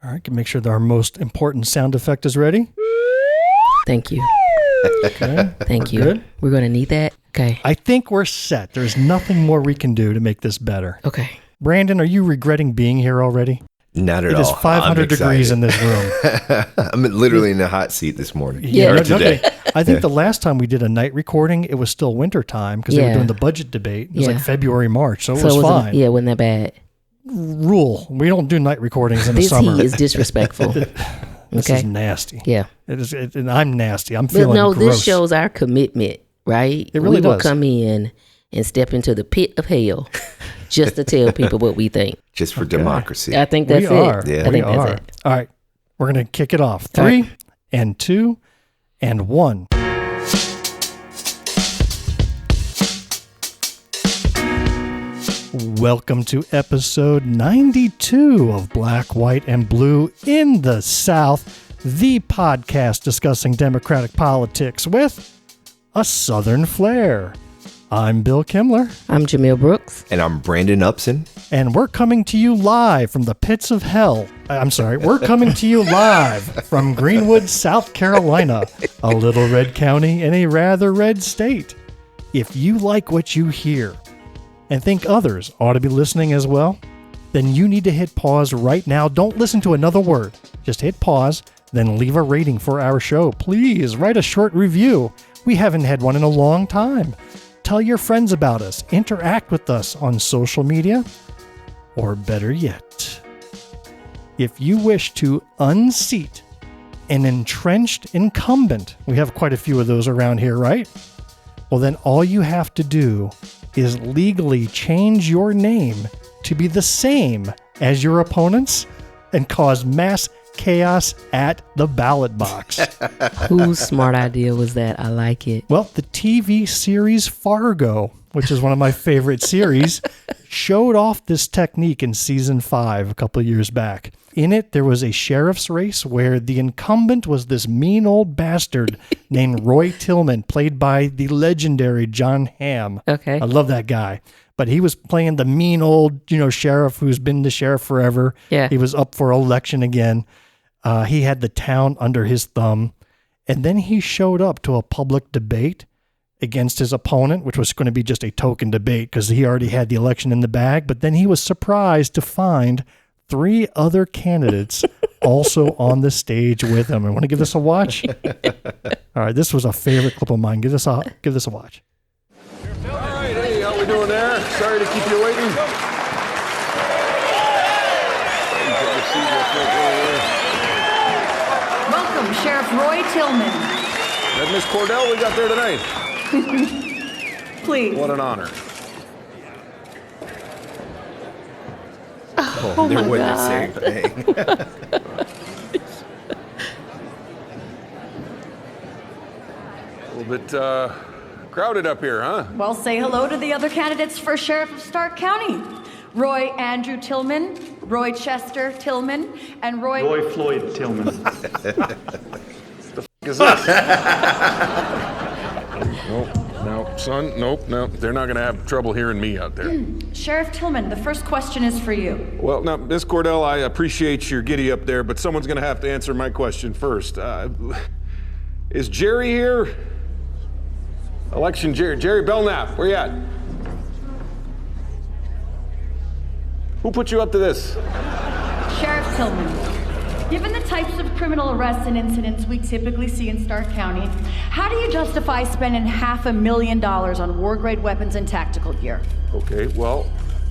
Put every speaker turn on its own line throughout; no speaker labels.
All right, can make sure that our most important sound effect is ready.
Thank you.
Okay.
Thank you.
Good.
We're going to need that. Okay.
I think we're set. There's nothing more we can do to make this better.
Okay.
Brandon, are you regretting being here already?
Not at all.
It is 500 degrees in this room.
I'm literally in the hot seat this morning.
Yeah.
Or today.
I think the last time we did a night recording, it was still winter time because they were doing the budget debate. It was like February, March, so it was fine.
Yeah, it wasn't that bad.
Rule. We don't do night recordings in the
This
summer.
heat is disrespectful.
This is nasty.
Yeah.
It is, and I'm nasty. I'm
But
feeling
no,
gross.
this shows our commitment, right?
It really
we will
does.
come in and step into the pit of hell just to tell people what we think.
Just for democracy.
I think that's
We are.
it.
Yeah.
I think
We
that's
are.
it.
All right. We're going to kick it off.
All
3
right.
and 2 and 1. Welcome to episode 92 of Black, White, and Blue in the South, the podcast discussing Democratic politics with a Southern flair. I'm Bill Kimler,
I'm Jumelle Brooks.
And I'm Brandon Upson.
and we're coming to you live from the pits of hell. I'm sorry, we're coming to you live from Greenwood, South Carolina, a little red county in a rather red state. If you like what you hear and think others ought to be listening as well, then you need to hit pause right now. Don't listen to another word. Just hit pause, then leave a rating for our show. Please write a short review. We haven't had one in a long time. Tell your friends about us. Interact with us on social media. Or better yet, if you wish to unseat an entrenched incumbent, we have quite a few of those around here, right? Well, then all you have to do is legally change your name to be the same as your opponents and cause mass chaos at the ballot box.
Whose smart idea was that? I like it.
Well, the TV series Fargo, which is one of my favorite series, showed off this technique in season 5 a couple of years back. In it, there was a sheriff's race where the incumbent was this mean old bastard named Roy Tillman, played by the legendary John Hamm.
Okay.
I love that guy. But he was playing the mean old, sheriff who's been the sheriff forever.
Yeah.
He was up for election again. He had the town under his thumb. And then he showed up to a public debate against his opponent, which was going to be just a token debate because he already had the election in the bag. But then he was surprised to find 3 other candidates also on the stage with him. I want to give this a watch. All right, this was a favorite clip of mine. Give this a watch.
All right, hey, how we doing there? Sorry to keep you waiting.
Welcome, Sheriff Roy Tillman.
That Miss Cordell we got there tonight.
Please.
What an honor.
Oh
there
my
wasn't
God.
the same thing.
A little bit crowded up here, huh?
Well, say hello to the other candidates for Sheriff of Stark County. Roy Andrew Tillman, Roy Chester Tillman, and
Roy Floyd Tillman.
Is this? No, son, nope. They're not going to have trouble hearing me out there.
Sheriff Tillman, the first question is for you.
Well, now, Miss Cordell, I appreciate your giddy up there, but someone's going to have to answer my question first. Is Jerry here? Election Jerry Belknap, where you at? Who put you up to this?
Sheriff Tillman, given the types of criminal arrests and incidents we typically see in Stark County, how do you justify spending $500,000 on war-grade weapons and tactical gear?
Okay, well,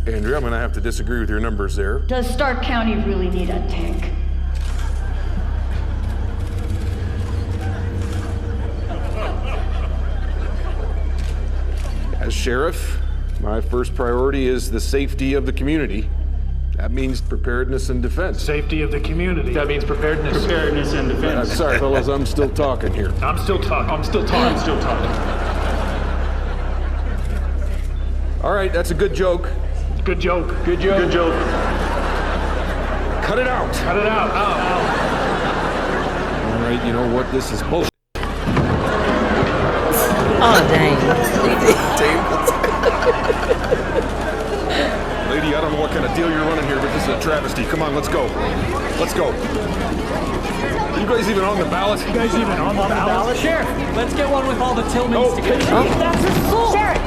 Andrea, I'm going to have to disagree with your numbers there.
Does Stark County really need a tank?
As sheriff, my first priority is the safety of the community. That means preparedness and defense.
Safety of the community. That means preparedness. Preparedness and
I'm
defense.
sorry, fellas, I'm still talking here.
I'm still talking.
All right, that's a good joke.
Good joke. Cut it out.
All right, you know what? This is bullshit.
Oh, dang.
lady. I don't know what kind of deal you're running here, but this is a travesty. Come on, let's go. Let's go. Are you guys even on the ballot?
You guys even on the ballot?
Sheriff, let's get one with all the Tillmans together.
That's assault! Sheriff!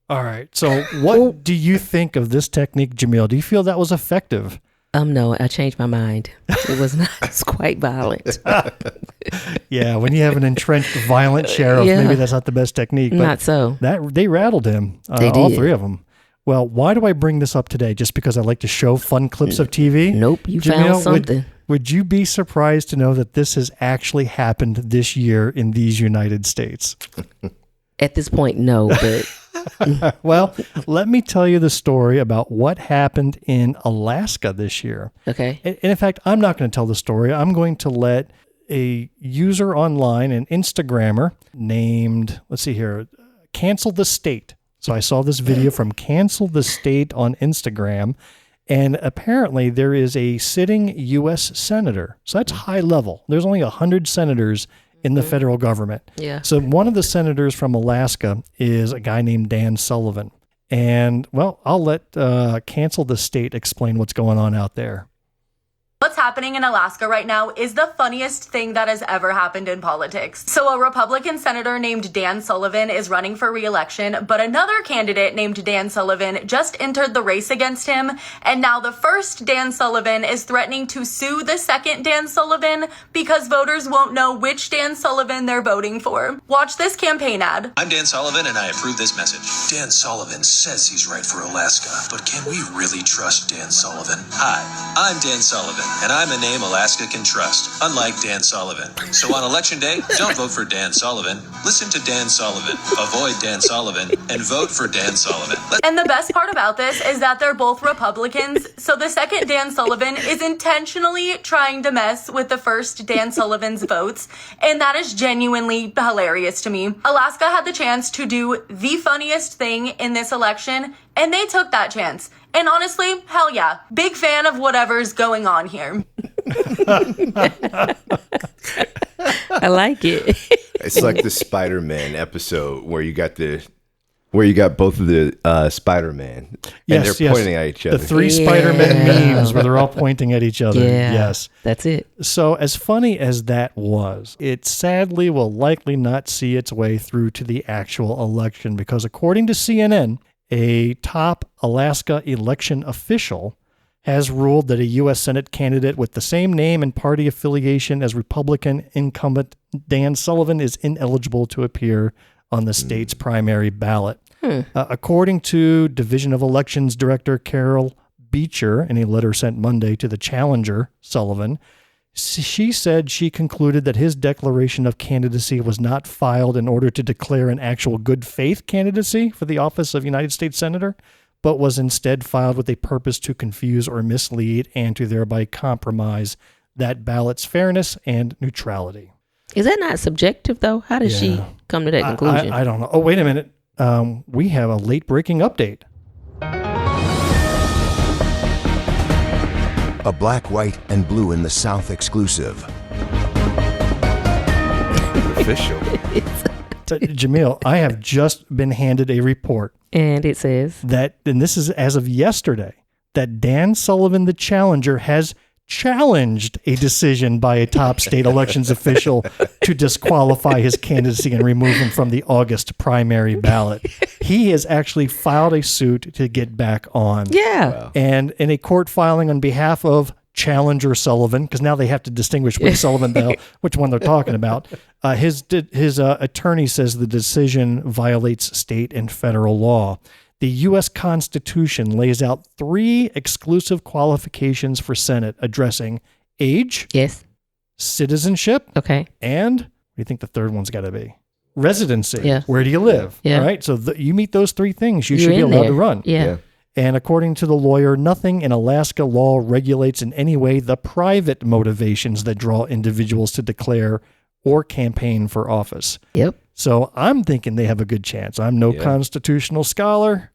All right. So what do you think of this technique, Jumelle? Do you feel that was effective?
No, I changed my mind. It was not. It's quite violent.
Yeah, when you have an entrenched, violent sheriff,
Yeah.
maybe that's not the best technique. But
Not so.
they rattled him.
They
All
did.
three of them. Well, why do I bring this up today? Just because I like to show fun clips of TV?
Nope, you
Jumelle,
found something.
Would you be surprised to know that this has actually happened this year in these United States?
At this point, no, but
Well, let me tell you the story about what happened in Alaska this year.
okay.
And in fact, I'm not going to tell the story. I'm going to let a user online, an Instagrammer named, let's see here, Cancel the State. So I saw this video from Cancel the State on Instagram, and apparently there is a sitting U.S. senator. So that's high level. There's only 100 senators in the federal government.
Yeah.
So one of the senators from Alaska is a guy named Dan Sullivan. And, well, I'll let Cancel the State explain what's going on out there.
What's happening in Alaska right now is the funniest thing that has ever happened in politics. So a Republican senator named Dan Sullivan is running for re-election, but another candidate named Dan Sullivan just entered the race against him, and now the first Dan Sullivan is threatening to sue the second Dan Sullivan because voters won't know which Dan Sullivan they're voting for. Watch this campaign ad.
I'm Dan Sullivan, and I approve this message. Dan Sullivan says he's right for Alaska, but can we really trust Dan Sullivan? Hi, I'm Dan Sullivan, and I'm a name Alaska can trust, unlike Dan Sullivan. So on Election Day, don't vote for Dan Sullivan. Listen to Dan Sullivan, avoid Dan Sullivan, and vote for Dan Sullivan.
And the best part about this is that they're both Republicans, so the second Dan Sullivan is intentionally trying to mess with the first Dan Sullivan's votes, and that is genuinely hilarious to me. Alaska had the chance to do the funniest thing in this election, and they took that chance. And honestly, hell yeah, big fan of whatever's going on here.
I like it.
It's like the Spider-Man episode where you got both of the Spider-Man, and they're pointing at each other.
The three
Yeah.
Spider-Man memes where they're all pointing at each other.
Yeah.
Yes.
That's it.
So as funny as that was, it sadly will likely not see its way through to the actual election because according to CNN, a top Alaska election official has ruled that a U.S. Senate candidate with the same name and party affiliation as Republican incumbent Dan Sullivan is ineligible to appear on the state's primary ballot. According to Division of Elections Director Carol Beecher, in a letter sent Monday to the challenger, Sullivan, she said she concluded that his declaration of candidacy was not filed in order to declare an actual good faith candidacy for the office of United States Senator, but was instead filed with a purpose to confuse or mislead and to thereby compromise that ballot's fairness and neutrality.
Is that not subjective, though? How did she come to that conclusion?
I don't know. Oh, wait a minute. We have a late-breaking update.
A black, white, and blue in the South exclusive.
Official.
Jumelle, I have just been handed a report
And it says
that, and this is as of yesterday, that Dan Sullivan, the challenger, has challenged a decision by a top state elections official to disqualify his candidacy and remove him from the August primary ballot. He has actually filed a suit to get back on.
Yeah. Wow.
And in a court filing on behalf of Challenger Sullivan, because now they have to distinguish which Sullivan, which one they're talking about. His attorney says the decision violates state and federal law. The U.S. Constitution lays out 3 exclusive qualifications for Senate addressing age,
Yes.
citizenship,
Okay.
and what do you think the third one's got to be? Residency.
Yeah.
Where do you live?
Yeah.
All right. So you meet those 3 things, you
You're
should be
in
allowed
there.
to run.
Yeah.
And according to the lawyer, nothing in Alaska law regulates in any way the private motivations that draw individuals to declare or campaign for office.
Yep.
So I'm thinking they have a good chance. I'm no constitutional scholar,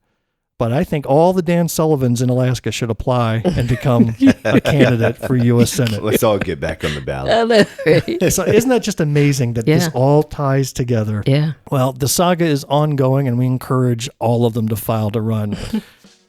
But I think all the Dan Sullivans in Alaska should apply and become a candidate for U.S. Senate.
Let's all get back on the ballot.
So isn't that just amazing that this all ties together?
Yeah.
Well, the saga is ongoing, and we encourage all of them to file to run.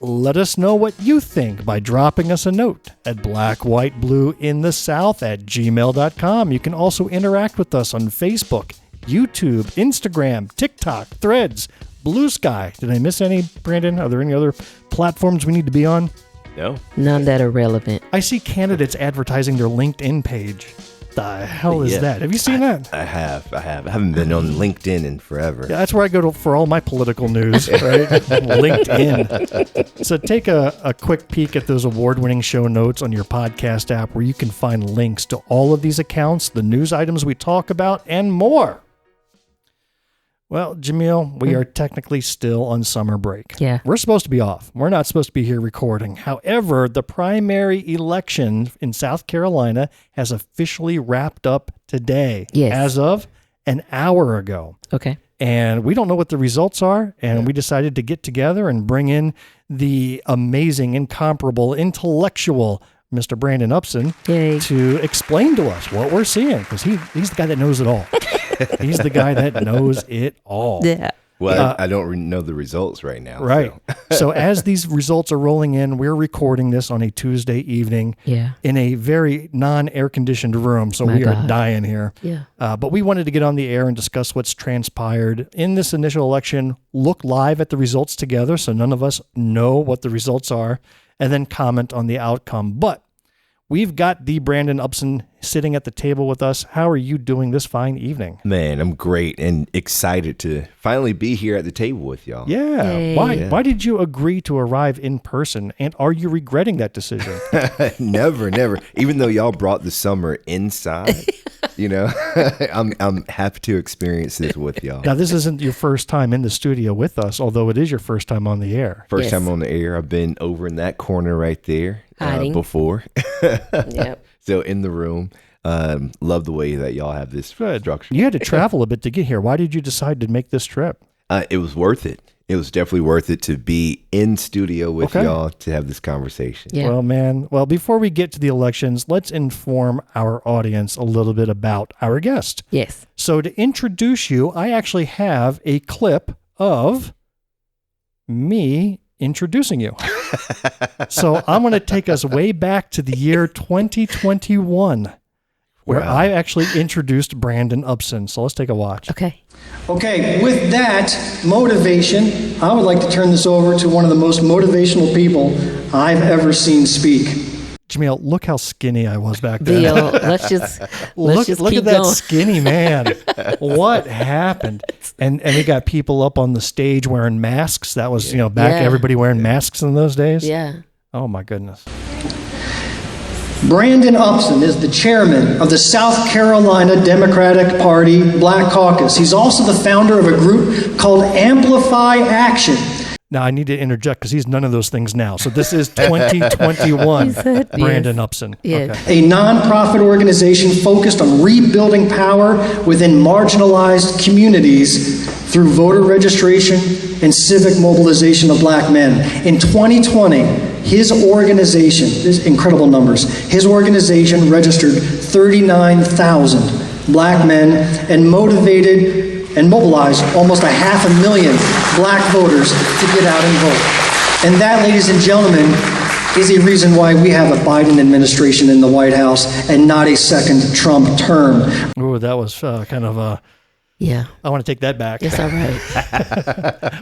Let us know what you think by dropping us a note at blackwhiteblueinthesouth@gmail.com. You can also interact with us on Facebook, YouTube, Instagram, TikTok, Threads, Blue Sky. Did I miss any, Brandon? Are there any other platforms we need to be on?
No.
None that are relevant.
I see candidates advertising their LinkedIn page. The hell is that? Have you seen that?
I have. I haven't been on LinkedIn in forever.
Yeah, that's where I go to for all my political news, right? LinkedIn. So take a quick peek at those award-winning show notes on your podcast app where you can find links to all of these accounts, the news items we talk about, and more. Well, Jumelle, we are technically still on summer break.
Yeah.
We're supposed to be off. We're not supposed to be here recording. However, the primary election in South Carolina has officially wrapped up today.
Yes.
As of an hour ago.
Okay.
And we don't know what the results are. And we decided to get together and bring in the amazing, incomparable, intellectual Mr. Brandon Upson to explain to us what we're seeing. Because he's the guy that knows it all. He's the guy that knows it all.
Yeah.
Well, I don't know the results right now.
Right. So as these results are rolling in, we're recording this on a Tuesday evening in a very non-air-conditioned room. So we are dying here.
Yeah.
But we wanted to get on the air and discuss what's transpired in this initial election, look live at the results together so none of us know what the results are, and then comment on the outcome. But we've got the Brandon Upson sitting at the table with us. How are you doing this fine evening?
Man, I'm great and excited to finally be here at the table with y'all.
Yeah.
Yay.
Why did you agree to arrive in person? And are you regretting that decision?
Never. Even though y'all brought the summer inside, I'm happy to experience this with y'all.
Now, this isn't your first time in the studio with us, although it is your first time on the air.
First time on the air. I've been over in that corner right there before.
Yep.
So in the room, love the way that y'all have this structure.
You had to travel a bit to get here. Why did you decide to make this trip?
It was worth it. It was definitely worth it to be in studio with y'all to have this conversation.
Yeah.
Well, man, before we get to the elections, let's inform our audience a little bit about our guest.
Yes.
So to introduce you, I actually have a clip of me introducing you. So I'm going to take us way back to the year 2021, where I actually introduced Brandon Upson. So let's take a watch.
Okay.
Okay, with that motivation, I would like to turn this over to one of the most motivational people I've ever seen speak.
Jumelle, look how skinny I was back then.
Let's just
look
keep
at that
going.
skinny man. What happened? And we got people up on the stage wearing masks. That was, everybody wearing masks in those days.
Yeah.
Oh my goodness.
Brandon Upson is the chairman of the South Carolina Democratic Party Black Caucus. He's also the founder of a group called Amplify Action.
Now, I need to interject because he's none of those things now. So this is 2021 Brandon Upson.
Yes.
Okay.
A nonprofit organization focused on rebuilding power within marginalized communities through voter registration and civic mobilization of black men. In 2020, his organization, this incredible numbers, his organization registered 39,000 black men and motivated and mobilized almost 500,000 black voters to get out and vote. And that, ladies and gentlemen, is a reason why we have a Biden administration in the White House and not a second Trump term.
Ooh, that was kind of a...
Yeah.
I want to take that back.
It's all right.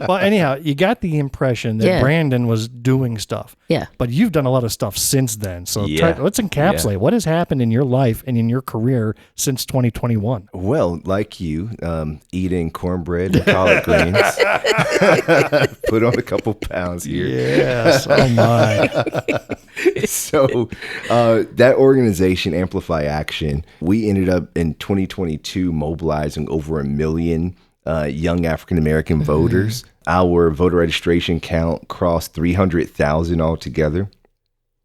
Well, anyhow, you got the impression that Brandon was doing stuff.
Yeah.
But you've done a lot of stuff since then. So let's encapsulate. What has happened in your life and in your career since 2021?
Well, like you, eating cornbread and collard greens. Put on a couple pounds here.
Yes. Oh, my.
So that organization, Amplify Action, we ended up in 2022 mobilizing over 1 million young African-American voters. Our voter registration count crossed 300,000 altogether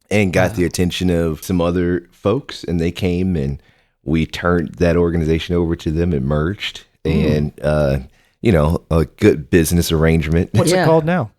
and got the attention of some other folks. And they came and we turned that organization over to them and merged. And, a good business arrangement.
What's it called now?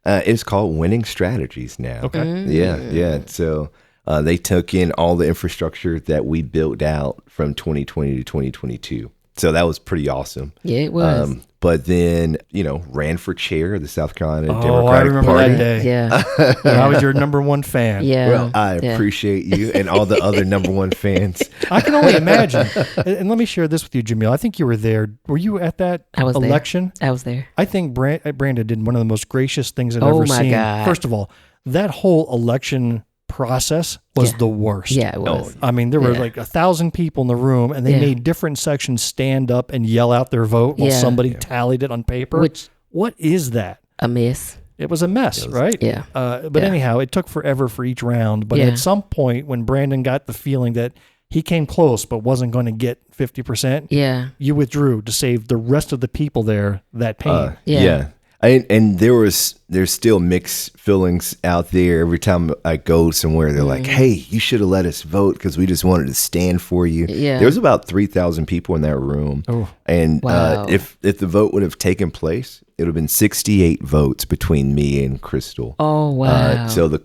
It's called Winning Strategies now.
Okay.
Yeah. So they took in all the infrastructure that we built out from 2020 to 2022. So that was pretty awesome.
Yeah, it was.
But then, ran for chair of the South Carolina
I
Democratic
remember
Party.
that day.
Yeah.
I was your number one fan.
Yeah.
Well, I appreciate you and all the other number one fans.
I can only imagine. And let me share this with you, Jumelle. I think you were there. Were you at that election?
I was there.
I think Brandon did one of the most gracious things I've ever
my
seen.
God.
First of all, that whole election process was the worst.
Yeah, it was.
I mean, there were like 1,000 people in the room, and they made different sections stand up and yell out their vote while somebody tallied it on paper. What is that?
A mess.
It was a mess, right?
Yeah.
But anyhow, it took forever for each round. But at some point, when Brandon got the feeling that he came close but wasn't going to get 50%, you withdrew to save the rest of the people there that pain.
And there's still mixed feelings out there. Every time I go somewhere, they're like, hey, you should have let us vote because we just wanted to stand for you.
Yeah.
There was about 3,000 people in that room.
Oh.
And if the vote would have taken place, it would have been 68 votes between me and Crystal.
Oh, wow.
So the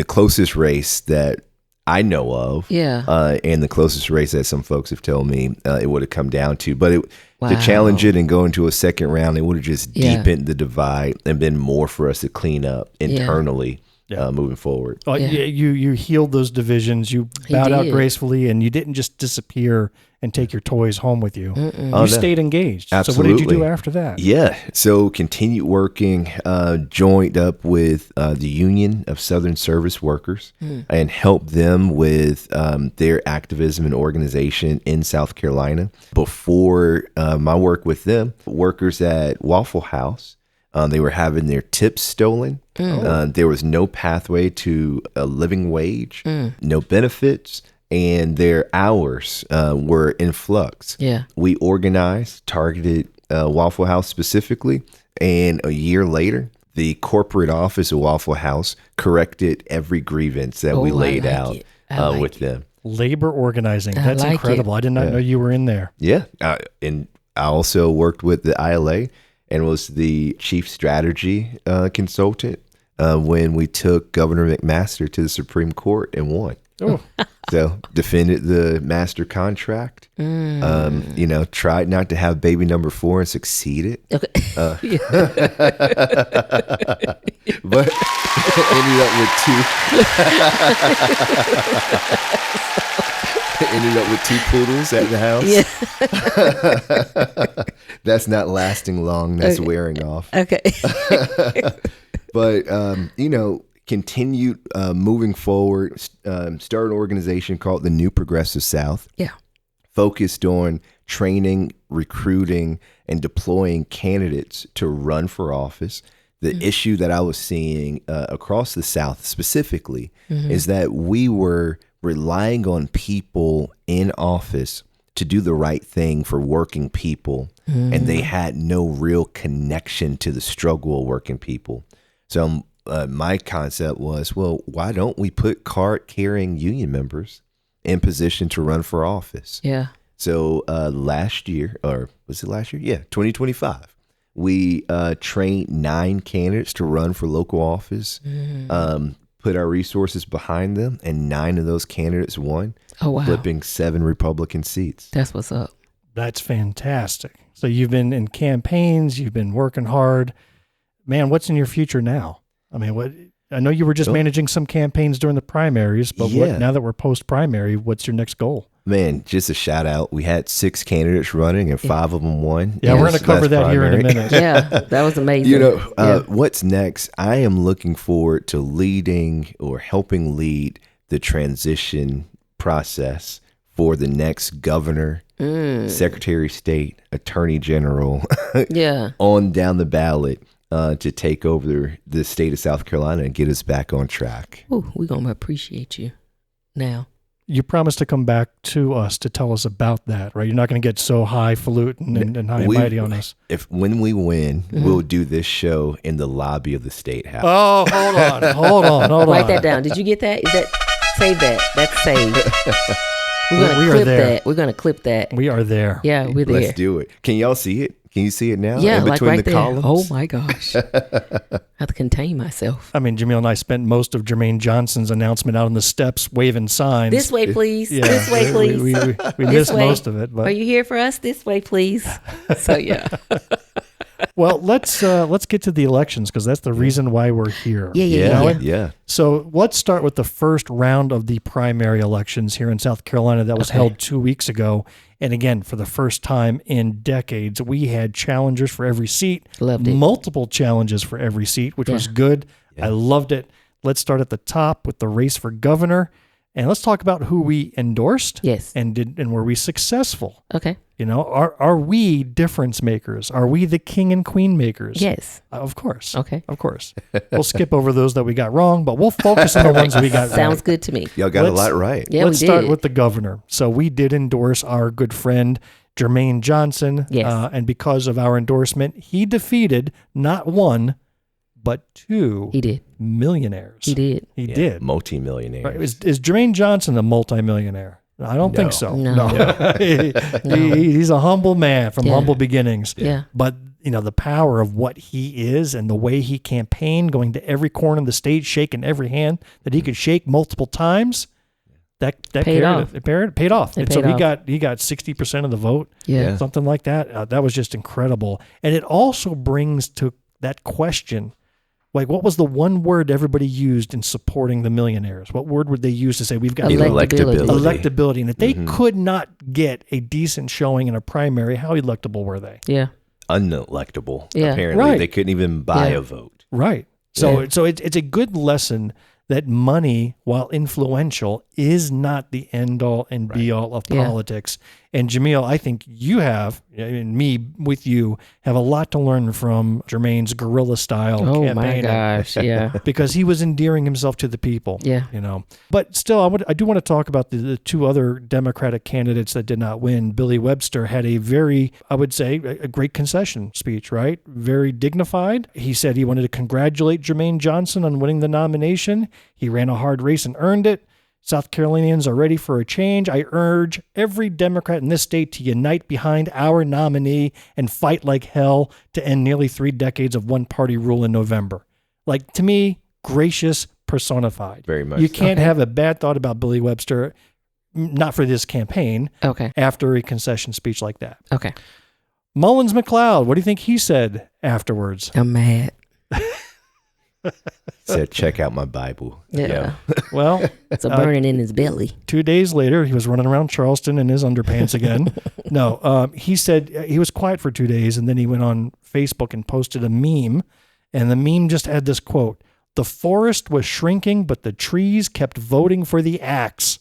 closest race that I know of, and the closest race that some folks have told me it would have come down to. But to challenge it and go into a second round, it would have just deepened the divide and been more for us to clean up internally moving forward.
You healed those divisions. You bowed out gracefully, and you didn't just disappear and take your toys home with you. You stayed engaged.
Absolutely.
So what did you do after that?
Yeah. So continued working, joined up with the Union of Southern Service Workers and helped them with their activism and organization in South Carolina. Before my work with them, workers at Waffle House, they were having their tips stolen. There was no pathway to a living wage, no benefits, and their hours were in flux.
Yeah.
We organized, targeted Waffle House specifically, and a year later, the corporate office of Waffle House corrected every grievance that we laid out with them.
Labor organizing. That's incredible. I did not know you were in there.
Yeah. And I also worked with the ILA and was the chief strategy consultant when we took Governor McMaster to the Supreme Court and won.
Oh.
So defended the master contract, tried not to have baby number 4 and succeeded.
Okay.
But ended up with 2 poodles at the house. That's not lasting long. That's wearing off.
Okay.
But, continued moving forward, started an organization called the New Progressive South.
Yeah.
Focused on training, recruiting, and deploying candidates to run for office. The issue that I was seeing across the South specifically is that we were relying on people in office to do the right thing for working people, and they had no real connection to the struggle of working people. So my concept was, well, why don't we put card-carrying union members in position to run for office?
Yeah.
So last year, or was it last year? Yeah, 2025. We trained 9 candidates to run for local office, put our resources behind them, and 9 of those candidates won, flipping 7 Republican seats.
That's what's up.
That's fantastic. So you've been in campaigns, you've been working hard. Man, what's in your future now? I mean, I know you were just managing some campaigns during the primaries, but now that we're post-primary, what's your next goal?
Man, just a shout out. We had 6 candidates running and 5 of them won.
Yeah, we're going to cover that here in a minute.
Yeah, that was amazing.
What's next? I am looking forward to leading or helping lead the transition process for the next governor, Secretary of State, Attorney General, on down the ballot. To take over the state of South Carolina and get us back on track.
Ooh, we're going to appreciate you now.
You promised to come back to us to tell us about that, right? You're not going to get so highfalutin and high and mighty on us.
When we win, we'll do this show in the lobby of the State House.
Oh, hold on.
Write that down. Did you get that? Save that. That's saved. We're going to clip that. We're going to clip that.
We are there.
Yeah, we're there.
Let's do it. Can y'all see it? Can you see it now?
Yeah,
in between
like right
the
there.
columns?
Oh my gosh. I have to contain myself.
I mean, Jumelle and I spent most of Jermaine Johnson's announcement out on the steps waving signs.
This way, please.
Yeah,
This way, please.
We missed most of it. But.
Are you here for us? This way, please. So, yeah.
Well, let's get to the elections because that's the reason why we're here.
Yeah.
So let's start with the first round of the primary elections here in South Carolina that was held 2 weeks ago. And again, for the first time in decades, we had challengers for every seat.
Loved it.
Multiple challenges for every seat, which was good. Yeah. I loved it. Let's start at the top with the race for governor. And let's talk about who we endorsed.
Yes.
And were we successful?
Okay.
You know, are we difference makers? Are we the king and queen makers?
Yes.
Of course.
Okay.
Of course. We'll skip over those that we got wrong, but we'll focus on the ones that we got right.
Sounds good to me.
Y'all got a lot right.
Yeah,
let's start with the governor. So we did endorse our good friend, Jermaine Johnson.
Yes.
And because of our endorsement, he defeated not one, but two millionaires.
He did.
He did.
Multi-millionaires.
Right. Is Jermaine Johnson a multimillionaire? I don't think so.
No.
He's a humble man from humble beginnings.
Yeah.
But, you know, the power of what he is and the way he campaigned, going to every corner of the state, shaking every hand that he could shake multiple times, that
paid off.
It paid off.
It
and
paid
so
off.
he got 60% of the vote.
Yeah.
Something like that. That was just incredible. And it also brings to that question, like, what was the one word everybody used in supporting the millionaires? What word would they use to say we've got electability? And if they could not get a decent showing in a primary, how electable were they?
Yeah.
Unelectable.
Yeah.
Apparently,
Right.
they couldn't even buy a vote.
Right. So it's a good lesson that money, while influential, is not the end all and be all of politics. And Jumelle, I think you have, and me with you, have a lot to learn from Jermaine's guerrilla style campaign.
Oh my gosh, yeah.
Because he was endearing himself to the people.
Yeah.
You know. But still, I do want to talk about the two other Democratic candidates that did not win. Billy Webster had a very, I would say, a great concession speech, right? Very dignified. He said he wanted to congratulate Jermaine Johnson on winning the nomination. He ran a hard race and earned it. South Carolinians are ready for a change. I urge every Democrat in this state to unite behind our nominee and fight like hell to end nearly 3 decades of one-party rule in November. Like, to me, gracious personified.
Very much.
You can't have a bad thought about Billy Webster, not for this campaign, after a concession speech like that.
Okay.
Mullins McLeod, what do you think he said afterwards?
I'm mad.
Said, check out my Bible.
Yeah.
Well,
it's a burning in his belly.
2 days later, he was running around Charleston in his underpants again. He said he was quiet for 2 days, and then he went on Facebook and posted a meme, and the meme just had this quote: "The forest was shrinking, but the trees kept voting for the axe.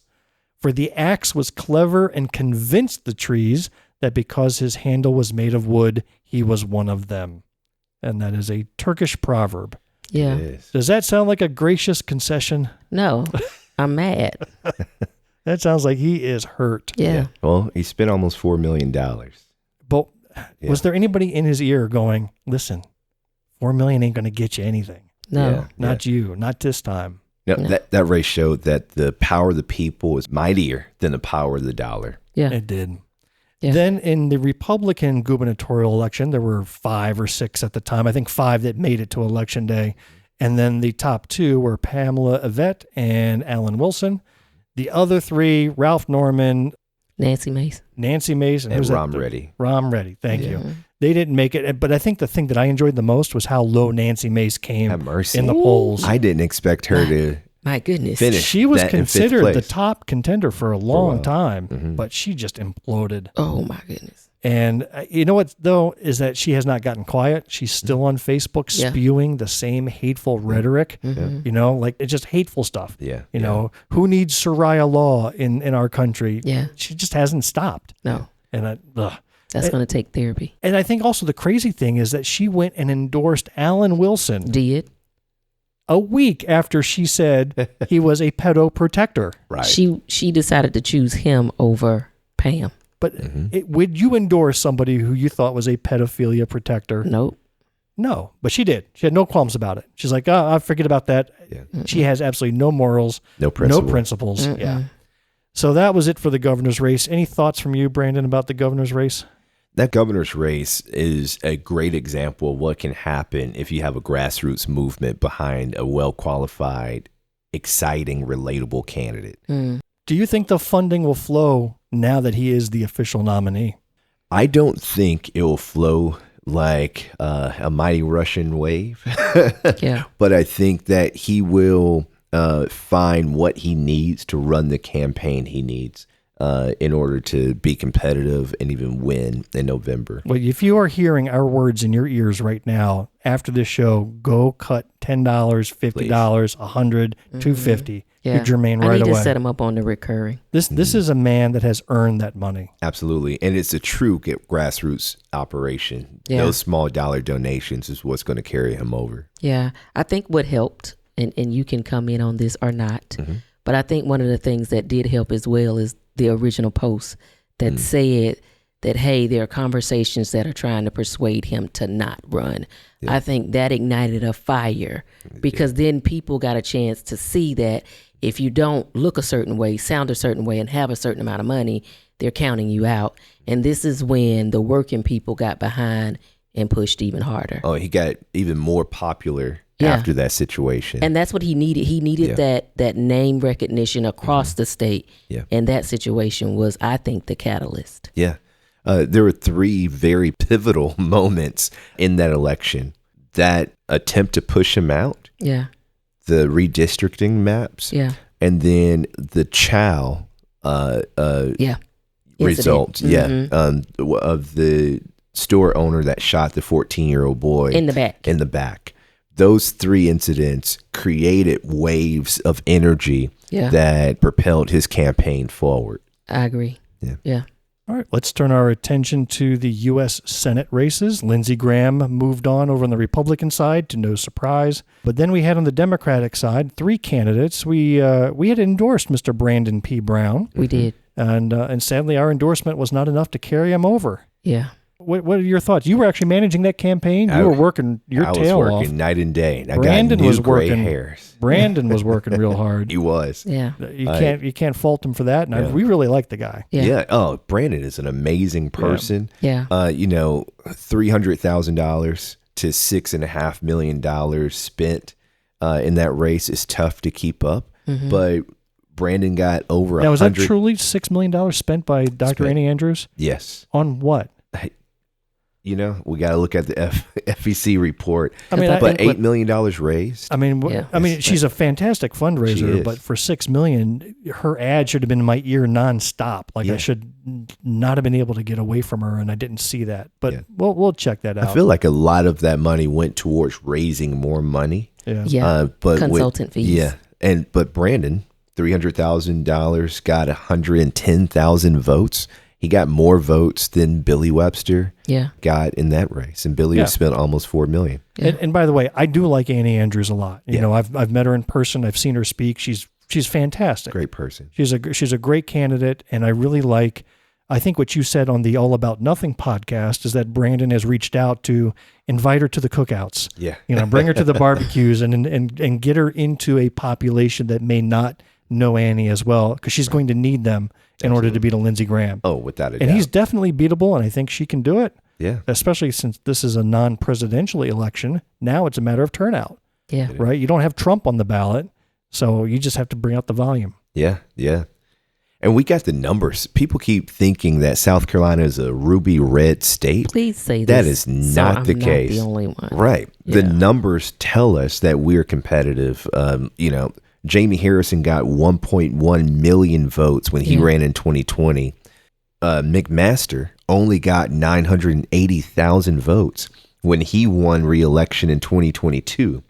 For the axe was clever and convinced the trees that because his handle was made of wood, he was one of them." And that is a Turkish proverb.
Yeah.
Does that sound like a gracious concession?
No, I'm mad.
That sounds like he is hurt.
Yeah.
Well, he spent almost $4 million.
But was there anybody in his ear going, listen, $4 million ain't going to get you anything?
No.
Not you. Not this time.
No. That race showed that the power of the people is mightier than the power of the dollar.
Yeah.
It did.
Yeah.
Then in the Republican gubernatorial election, there were 5 or 6 at the time. I think 5 that made it to Election Day. And then the top 2 were Pamela Yvette and Alan Wilson. The other 3, Ralph Norman,
Nancy Mace,
and Rom Reddy.
Rom Reddy, thank you. They didn't make it, but I think the thing that I enjoyed the most was how low Nancy Mace came in the polls.
I didn't expect her to.
My goodness.
She was considered the top contender for a long time, but she just imploded.
Oh, my goodness.
And you know what, though, is that she has not gotten quiet. She's still on Facebook spewing the same hateful rhetoric, you know, like it's just hateful stuff. You know, who needs Sharia law in our country?
Yeah.
She just hasn't stopped.
No.
And
that's going to take therapy.
And I think also the crazy thing is that she went and endorsed Alan Wilson.
Did.
A week after she said he was a pedo protector.
Right.
She decided to choose him over Pam.
But would you endorse somebody who you thought was a pedophilia protector?
Nope.
No, but she did. She had no qualms about it. She's like, oh, I forget about that. Yeah. She has absolutely no morals, no principles. Yeah. So that was it for the governor's race. Any thoughts from you, Brandon, about the governor's race?
That governor's race is a great example of what can happen if you have a grassroots movement behind a well-qualified, exciting, relatable candidate.
Do you think the funding will flow now that he is the official nominee?
I don't think it will flow like a mighty Russian wave.
Yeah.
But I think that he will find what he needs to run the campaign he needs in order to be competitive and even win in November.
Well, if you are hearing our words in your ears right now, after this show, go cut $10, $50, $100, $250.
Yeah.
Get Jermaine right
I need
away.
to set him up on the recurring.
This is a man that has earned that money.
Absolutely. And it's a true grassroots operation.
Yeah.
Those small dollar donations is what's going to carry him over.
Yeah. I think what helped, and you can come in on this or not, but I think one of the things that did help as well is the original post that said that, hey, there are conversations that are trying to persuade him to not run. Yeah. I think that ignited a fire because then people got a chance to see that if you don't look a certain way, sound a certain way, and have a certain amount of money, they're counting you out. And this is when the working people got behind and pushed even harder.
Oh, he got even more popular after that situation.
And that's what he needed. He needed that name recognition across the state.
Yeah.
And that situation was, I think, the catalyst.
Yeah. There were 3 very pivotal moments in that election. That attempt to push him out.
Yeah.
The redistricting maps.
Yeah.
And then the Chow results. Of the store owner that shot the 14-year-old boy.
In the back.
Those 3 incidents created waves of energy that propelled his campaign forward.
I agree. Yeah.
All right, let's turn our attention to the U.S. Senate races. Lindsey Graham moved on over on the Republican side, to no surprise. But then we had on the Democratic side 3 candidates. We had endorsed Mr. Brandon P. Brown.
We did.
And sadly, our endorsement was not enough to carry him over.
Yeah.
What are your thoughts? You were actually managing that campaign. You were working your tail off.
I was working night and day. And
Brandon
I got
was
new gray
working.
hairs.
Brandon was working real hard.
He was.
Yeah.
You can't fault him for that. And we really like the guy.
Yeah.
Oh, Brandon is an amazing person.
Yeah.
$300,000 to $6.5 million spent in that race is tough to keep up. But Brandon got over
now,
100.
was that truly $6 million spent by Dr. Annie Andrews?
Yes.
On what?
We got to look at the FEC report. But $8 million raised.
I mean, she's a fantastic fundraiser, but for $6 million, her ad should have been in my ear nonstop. I should not have been able to get away from her, and I didn't see that. But we'll check that out.
I feel like a lot of that money went towards raising more money.
But consultant fees.
Yeah, but Brandon, $300,000 got 110,000 votes. He got more votes than Billy Webster got in that race, and Billy spent almost $4 million.
And by the way, I do like Annie Andrews a lot. You know, I've met her in person. I've seen her speak. She's fantastic.
Great person.
She's a great candidate, and I really like. I think what you said on the All About Nothing podcast is that Brandon has reached out to invite her to the cookouts.
Yeah,
bring her to the barbecues and get her into a population that may not know Annie as well, because she's going to need them in order to beat a Lindsey Graham.
Oh, without a doubt.
And he's definitely beatable, and I think she can do it.
Yeah.
Especially since this is a non-presidential election. Now it's a matter of turnout.
Yeah.
Right? You don't have Trump on the ballot, so you just have to bring out the volume.
Yeah, yeah. And we got the numbers. People keep thinking that South Carolina is a ruby red state.
Please say
that
this.
That is not the case.
Not the only one.
Right.
Yeah.
The numbers tell us that we're competitive. Jamie Harrison got 1.1 million votes when he ran in 2020. McMaster only got 980,000 votes when he won re-election in 2022.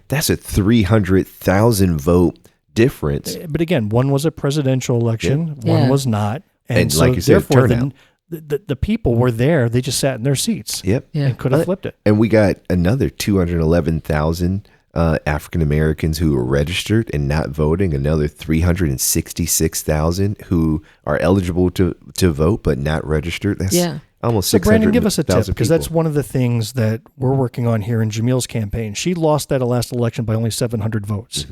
That's a 300,000 vote difference.
But again, one was a presidential election, one was not. And so
like you said,
therefore
turnout.
The people were there. They just sat in their seats. And could have flipped it.
And we got another 211,000 African Americans who were registered and not voting, another 366,000 who are eligible to vote but not registered. That's almost 600,000
So Brandon, give us a tip, because
people.
that's one of the things that we're working on here in Jamelle's campaign. She lost that last election by only 700 votes.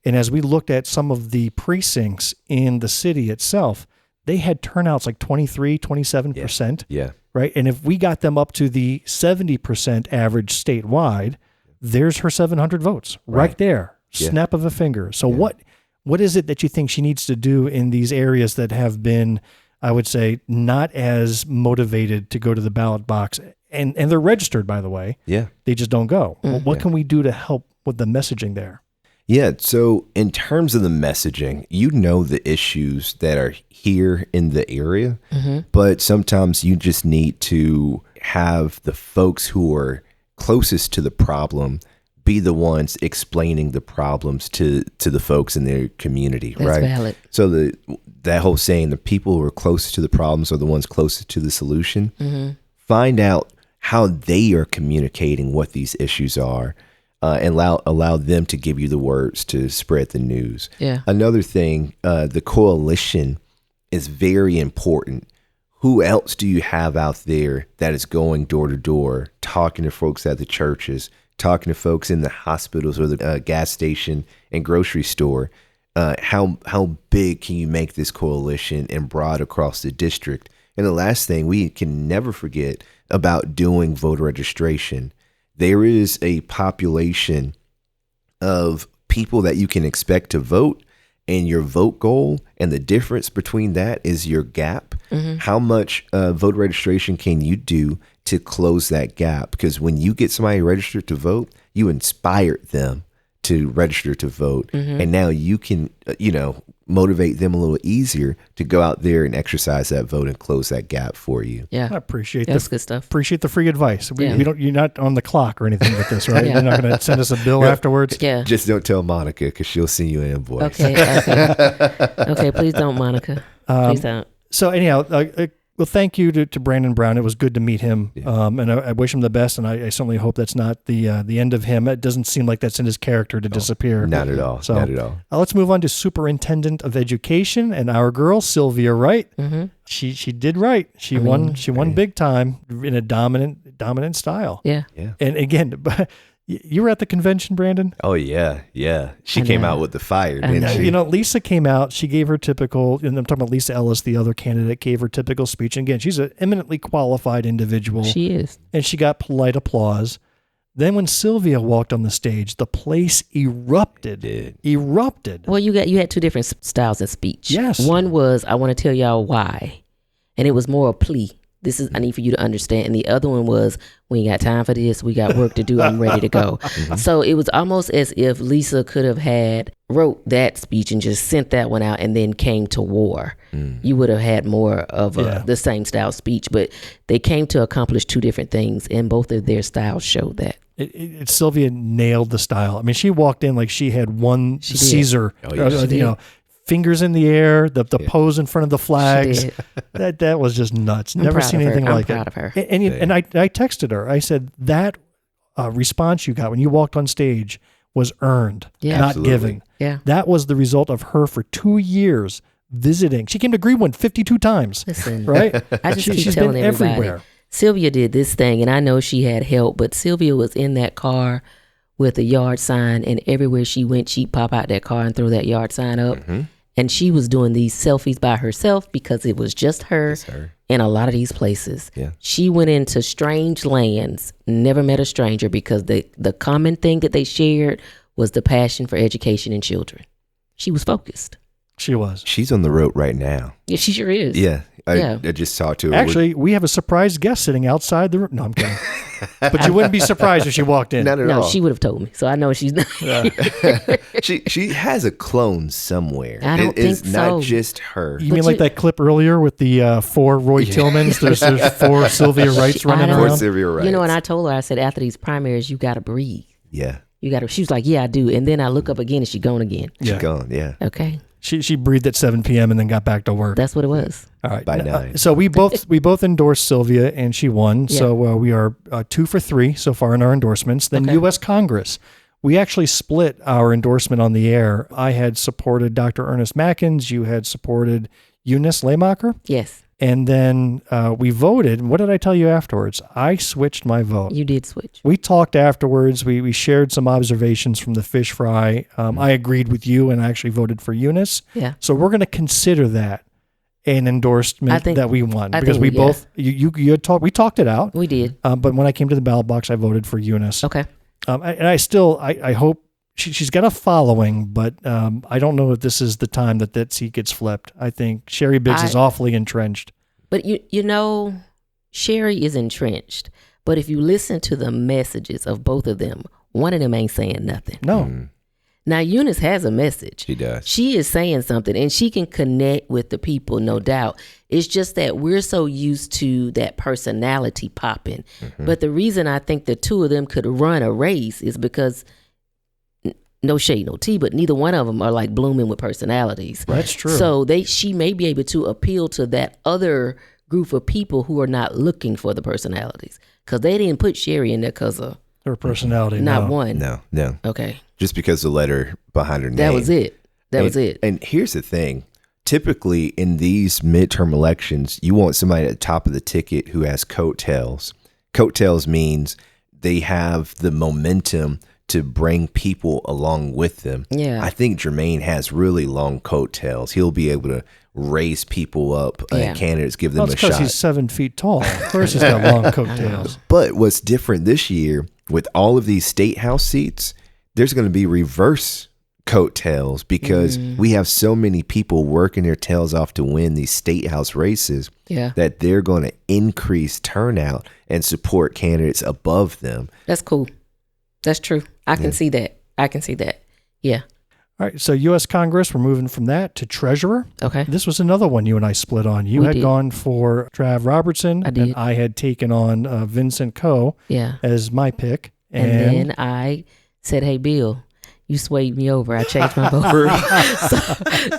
And as we looked at some of the precincts in the city itself, they had turnouts like 23, 27%.
Yeah.
right? And if we got them up to the 70% average statewide, there's her 700 votes right there, snap of a finger. So what is it that you think she needs to do in these areas that have been, I would say, not as motivated to go to the ballot box? And they're registered, by the way. Yeah. They just don't go. What can we do to help with the messaging there?
Yeah. So in terms of the messaging, you know the issues that are here in the area, but sometimes you just need to have the folks who are closest to the problem be the ones explaining the problems to the folks in their community.
That's
right?
Valid.
So that whole saying, the people who are closest to the problems are the ones closest to the solution. Find out how they are communicating what these issues are. And allow them to give you the words to spread the news. Yeah. Another thing, the coalition is very important. Who else do you have out there that is going door to door, talking to folks at the churches, talking to folks in the hospitals or the gas station and grocery store? How big can you make this coalition and broad across the district? And the last thing, we can never forget about doing voter registration. There is a population of people that you can expect to vote, and your vote goal, and the difference between that is your gap. How much voter registration can you do to close that gap? Because when you get somebody registered to vote, you inspired them to register to vote. And now you can, motivate them a little easier to go out there and exercise that vote and close that gap for you.
Yeah.
I appreciate
That's good stuff.
Appreciate the free advice. You're not on the clock or anything with this, right? You're not going to send us a bill afterwards?
Yeah.
Just don't tell Monica, because she'll send you an invoice.
Okay, please don't, Monica. Please don't.
So anyhow, well, thank you to Brandon Brown. It was good to meet him, and I wish him the best, and I certainly hope that's not the end of him. It doesn't seem like that's in his character to disappear.
Not at all.
So,
not at all.
Let's move on to Superintendent of Education and our girl, Sylvia Wright. She did right. She won big time in a dominant style.
Yeah.
And again, you were at the convention, Brandon?
Oh, yeah. She came out with the fire, didn't she?
Lisa came out. She gave her typical, and I'm talking about Lisa Ellis, the other candidate, gave her typical speech. And again, she's an eminently qualified individual.
She is.
And she got polite applause. Then when Sylvia walked on the stage, the place erupted. Erupted.
Well, you had two different styles of speech.
Yes.
One was, I want to tell y'all why. And it was more a plea. I need for you to understand. And the other one was, we ain't got time for this. We got work to do. I'm ready to go. So it was almost as if Lisa could have wrote that speech and just sent that one out and then came to war. You would have had more of the same style speech, but they came to accomplish two different things, and both of their styles showed that.
Sylvia nailed the style. I mean, she walked in like she had won Caesar. Fingers in the air, the pose in front of the flags. That was just nuts. Never seen anything like it.
I'm proud of her.
And I texted her. I said, that response you got when you walked on stage was earned, not given.
Yeah.
That was the result of her for 2 years visiting. She came to Greenwood 52 times.
Listen,
right?
I just keep
she's
telling
been
everybody.
everywhere.
Sylvia did this thing, and I know she had help, but Sylvia was in that car with a yard sign, and everywhere she went, she'd pop out that car and throw that yard sign up. And she was doing these selfies by herself because it was just her in a lot of these places. She went into strange lands, never met a stranger, because the common thing that they shared was the passion for education and children. She was focused.
She was.
She's on the road right now.
Yeah, she sure is.
Yeah. I just talked to her.
Actually, we have a surprise guest sitting outside the room. No, I'm kidding. But you wouldn't be surprised if she walked in.
Not at all.
No, she would have told me. So I know she's not.
She has a clone somewhere.
I don't think
it's not just her.
You mean like that clip earlier with the 4 Roy Tillmans? There's 4 Sylvia Wrights running around.
4 Sylvia Wrights.
And I told her, I said, after these primaries, you got to breathe.
Yeah.
You got to. She was like, yeah, I do. And then I look up again and she's gone again.
She's gone, yeah.
Okay.
She breathed at 7 p.m. and then got back to work.
That's what it was.
All right.
By 9.
So we both endorsed Sylvia, and she won. Yeah. So we are 2 for 3 so far in our endorsements. Then U.S. Congress. We actually split our endorsement on the air. I had supported Dr. Ernest Mackins. You had supported Eunice Lehmacher.
Yes.
And then we voted. What did I tell you afterwards? I switched my vote.
You did switch.
We talked afterwards. We shared some observations from the fish fry. I agreed with you and I actually voted for Eunice.
Yeah.
So we're going to consider that an endorsement that we won because we both you had talked, we talked it out.
We did.
But when I came to the ballot box, I voted for Eunice.
Okay.
And I hope she's got a following, but I don't know if this is the time that seat gets flipped. I think Sherry Biggs is awfully entrenched. But
you know, Sherry is entrenched. But if you listen to the messages of both of them, one of them ain't saying nothing.
No.
Now, Eunice has a message.
She does.
She is saying something, and she can connect with the people, no doubt. It's just that we're so used to that personality popping. But the reason I think the two of them could run a race is because, no shade, no tea, but neither one of them are like blooming with personalities.
That's true.
So she may be able to appeal to that other group of people who are not looking for the personalities. Because they didn't put Sherry in there because of
her personality.
Not one.
No.
Okay.
Just because the letter behind her name.
That was it. That was it.
And here's the thing. Typically in these midterm elections, you want somebody at the top of the ticket who has coattails. Coattails means they have the momentum to bring people along with them.
Yeah.
I think Jermaine has really long coattails. He'll be able to raise people up and candidates, give them a shot.
Because he's 7 feet tall. Of course he's got long coattails.
But what's different this year with all of these state house seats, there's going to be reverse coattails because we have so many people working their tails off to win these state house races that they're going to increase turnout and support candidates above them.
That's cool. That's true. I can see that. Yeah.
All right. So U.S. Congress, we're moving from that to treasurer.
Okay.
This was another one you and I split on. You had gone for Trav Robertson.
I did.
And I had taken on Vincent Coe as my pick.
And then I said, hey, Bill, you swayed me over. I changed my vote.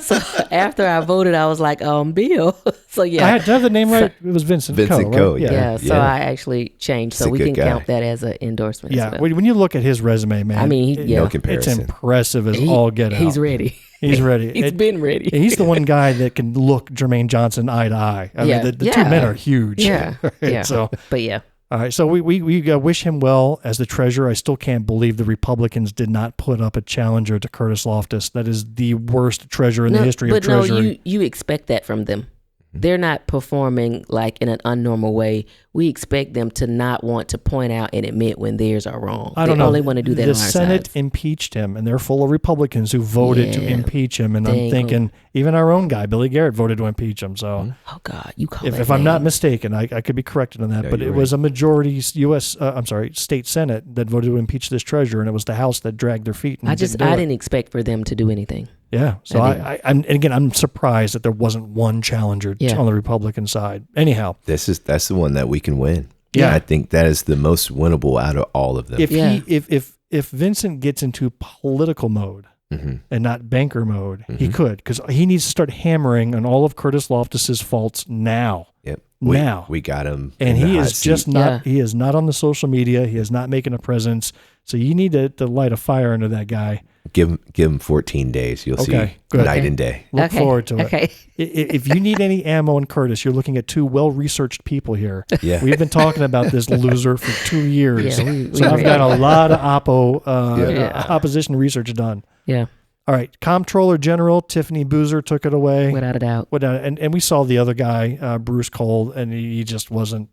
so after I voted, I was like, Bill. So yeah.
I had to have the name right. It was Vincent Coe.
Coe,
right?
Yeah. So I actually changed. So we can count that as an endorsement.
Yeah.
As well.
When you look at his resume, man.
I mean,
no comparison.
It's impressive as all get out.
He's ready.
He's ready.
He's been ready.
He's the one guy that can look Jermaine Johnson eye to eye. I mean, the two men are huge.
Yeah.
Right?
Yeah.
So,
but yeah.
All right, so we wish him well as the treasurer. I still can't believe the Republicans did not put up a challenger to Curtis Loftus. That is the worst treasurer in the history of treasury.
No, you expect that from them. They're not performing like in an unnormal way. We expect them to not want to point out and admit when theirs are wrong.
I don't know.
They only want to do that on our
The Senate
sides.
impeached him, and they're full of Republicans who voted to impeach him. And I'm thinking, even our own guy, Billy Garrett, voted to impeach him. So,
oh God, you call
if I'm not mistaken, I could be corrected on that, but it was a majority state Senate that voted to impeach this treasurer, and it was the House that dragged their feet. And
I didn't expect for them to do anything.
Yeah. So I'm surprised that there wasn't one challenger on the Republican side. Anyhow,
that's the one that we can win.
Yeah.
I think that is the most winnable out of all of them.
If Vincent gets into political mode and not banker mode, he could, because he needs to start hammering on all of Curtis Loftus's faults now.
Yep.
Now
we got him,
and he is just not. He is not on the social media. He is not making a presence. So you need to light a fire under that guy.
Give him 14 days. You'll see night and day.
Look forward to it.
Okay.
If you need any ammo in Curtis, you're looking at two well-researched people here.
Yeah.
We've been talking about this loser for 2 years.
Yeah,
so I've got a lot of opposition research done.
Yeah.
All right. Comptroller General Tiffany Boozer took it away.
Without a doubt.
And we saw the other guy, Bruce Cole, and he just wasn't.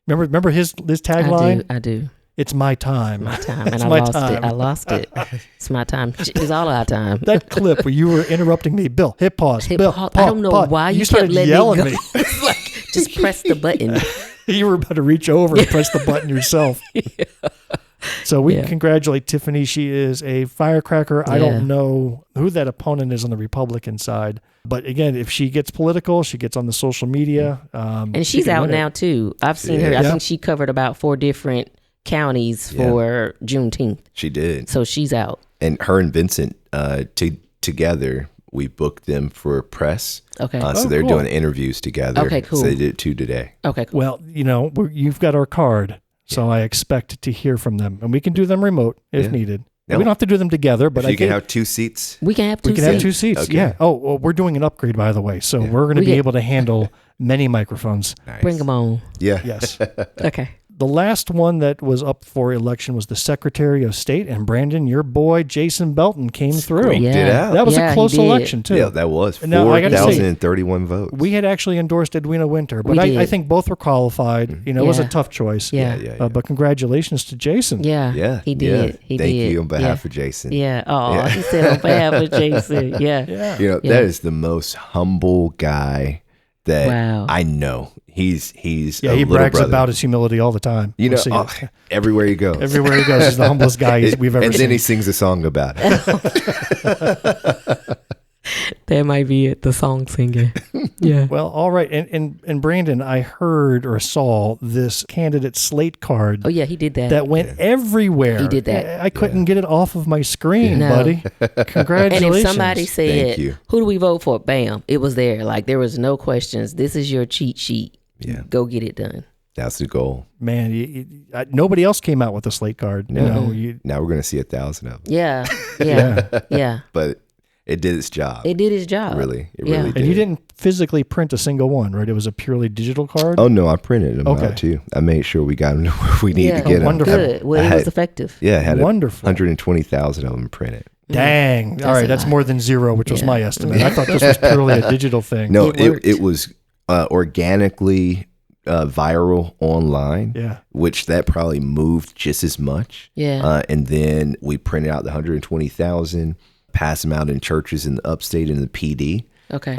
Remember his tagline?
I do.
It's my time.
My time. And I lost it. It's my time. It's all our time.
That clip where you were interrupting me. Bill, hit pause. Bill, pause.
I don't know why you
started
kept
yelling
letting
me.
me go. Like, just press the button.
You were about to reach over and press the button yourself. So we congratulate Tiffany. She is a firecracker. I don't know who that opponent is on the Republican side. But again, if she gets political, she gets on the social media.
And she's out now, too. I've seen her. I think she covered about 4 different counties for Juneteenth.
She did.
So she's out.
And her and Vincent together, we booked them for press.
Okay.
So they're doing interviews together. Okay, cool. So they did 2 today.
Okay, cool.
Well, you've got our card. So I expect to hear from them. And we can do them remote if needed.
No.
We don't have to do them together, but
you can have 2 seats.
We can have 2 seats.
We can have 2 seats, okay. Oh, well, we're doing an upgrade, by the way. So we're going to be able to handle many microphones.
Nice.
Bring them on.
Yeah.
Yes.
Okay.
The last one that was up for election was the Secretary of State, and Brandon, your boy Jason Belton came through.
Squeaked it out.
That was a close election too.
Yeah, that was
Now, I gotta say,
4,031 votes.
We had actually endorsed Edwina Winter, but I think both were qualified. You know, it was a tough choice. But congratulations to Jason.
Yeah, he did. He
Thank
did.
you on behalf of Jason.
Yeah. Oh, he said on behalf of Jason. Yeah.
You know, that is the most humble guy that I know. He's
he
little
brags
brother.
about his humility all the time.
You know, everywhere he goes.
Everywhere he goes, he's the humblest guy we've ever seen.
And then he sings a song about it.
That might be it, the song singer. Yeah.
Well, all right. And Brandon, I heard or saw this candidate slate card.
Oh, yeah, he did that.
That went everywhere.
He did that.
I couldn't get it off of my screen,
No.
buddy. Congratulations.
And if somebody said,
Thank you.
who do we vote for? Bam. It was there. Like, there was no questions. This is your cheat sheet.
Yeah.
Go get it done.
That's the goal.
Man, nobody else came out with a slate card.
No.
You know,
Now we're going to see 1,000 of them.
Yeah.
But it did its job.
It did its job.
Really. It really did.
And you didn't physically print a single one, right? It was a purely digital card?
Oh, no, I printed them out too. I made sure we got them to where we need to get them.
Wonderful.
Good. Well, it was effective.
Yeah, I had
Wonderful.
120,000 of them printed.
Dang. All right, that's more than zero, which was my estimate. I thought this was purely a digital thing.
No, it was organically viral online, which that probably moved just as much.
Yeah.
And then we printed out the 120,000, passed them out in churches in the upstate and the PD.
Okay.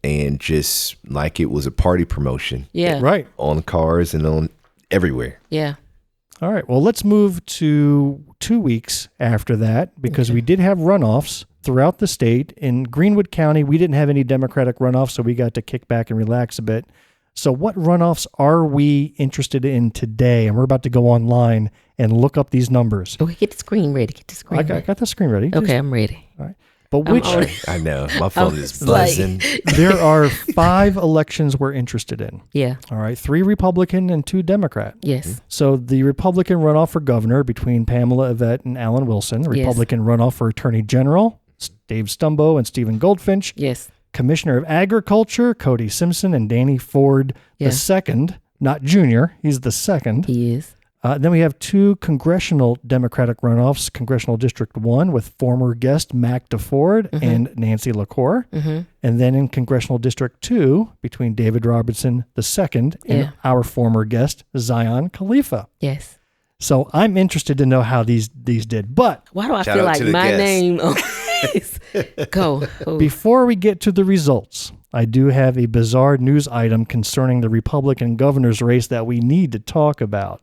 And just like it was a party promotion.
Yeah.
Right.
On cars and on everywhere.
Yeah.
All right. Well, let's move to 2 weeks after that because we did have runoffs throughout the state. In Greenwood County, we didn't have any Democratic runoffs, so we got to kick back and relax a bit. So what runoffs are we interested in today? And we're about to go online and look up these numbers.
Okay, get the screen ready.
I got the screen ready.
Okay, I'm ready.
All right. But which...
I know. My phone is buzzing.
There are 5 elections we're interested in.
Yeah.
All right. 3 Republican and 2 Democrat.
Yes.
So the Republican runoff for governor between Pamela Yvette and Alan Wilson. The Republican runoff for Attorney General, Dave Stumbo and Stephen Goldfinch.
Yes.
Commissioner of Agriculture, Cody Simpson and Danny Ford the second, not junior. He's the second.
He is.
Then we have 2 congressional Democratic runoffs, Congressional District 1 with former guest Mac DeFord and Nancy LaCour. And then in Congressional District 2 between David Robertson II and our former guest Zion Khalifa.
Yes.
So I'm interested to know how these did. But
why do I feel like my name? Go.
Before we get to the results, I do have a bizarre news item concerning the Republican governor's race that we need to talk about.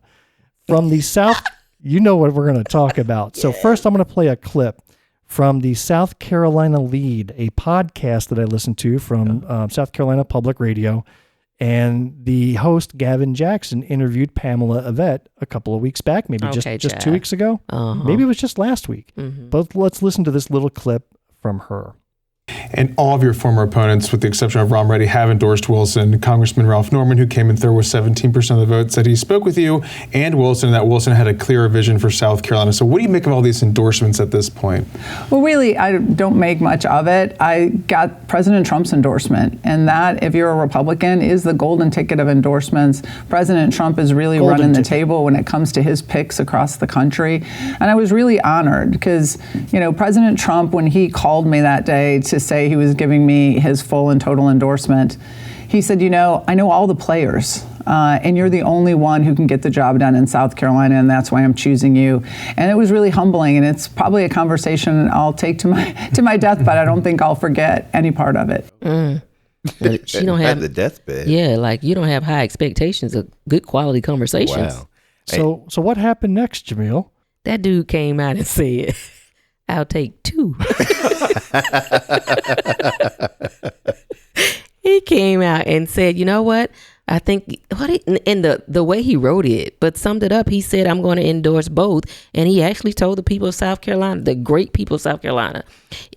From the South, you know what we're going to talk about. So first I'm going to play a clip from the South Carolina Lead, a podcast that I listened to from South Carolina Public Radio. And the host, Gavin Jackson, interviewed Pamela Yvette a couple of weeks back, maybe just 2 weeks ago. Maybe it was just last week. But let's listen to this little clip from her.
And all of your former opponents, with the exception of Ron Reddy, have endorsed Wilson. Congressman Ralph Norman, who came in third with 17% of the vote, said he spoke with you and Wilson, that Wilson had a clearer vision for South Carolina. So what do you make of all these endorsements at this point?
Well, really, I don't make much of it. I got President Trump's endorsement, and that, if you're a Republican, is the golden ticket of endorsements. President Trump is really running the table when it comes to his picks across the country. And I was really honored because, you know, President Trump, when he called me that day to say he was giving me his full and total endorsement, he said, you know, I know all the players, and you're the only one who can get the job done in South Carolina, and that's why I'm choosing you. And it was really humbling, and it's probably a conversation I'll take to my deathbed. I don't think I'll forget any part of it.
But you don't have
the deathbed.
Yeah, like you don't have high expectations of good quality conversations.
Wow.
So what happened next, Jumelle?
That dude came out and said, I'll take 2. He came out and said, you know what? I think and the way he wrote it, but summed it up, he said, I'm going to endorse both. And he actually told the people of South Carolina, the great people of South Carolina,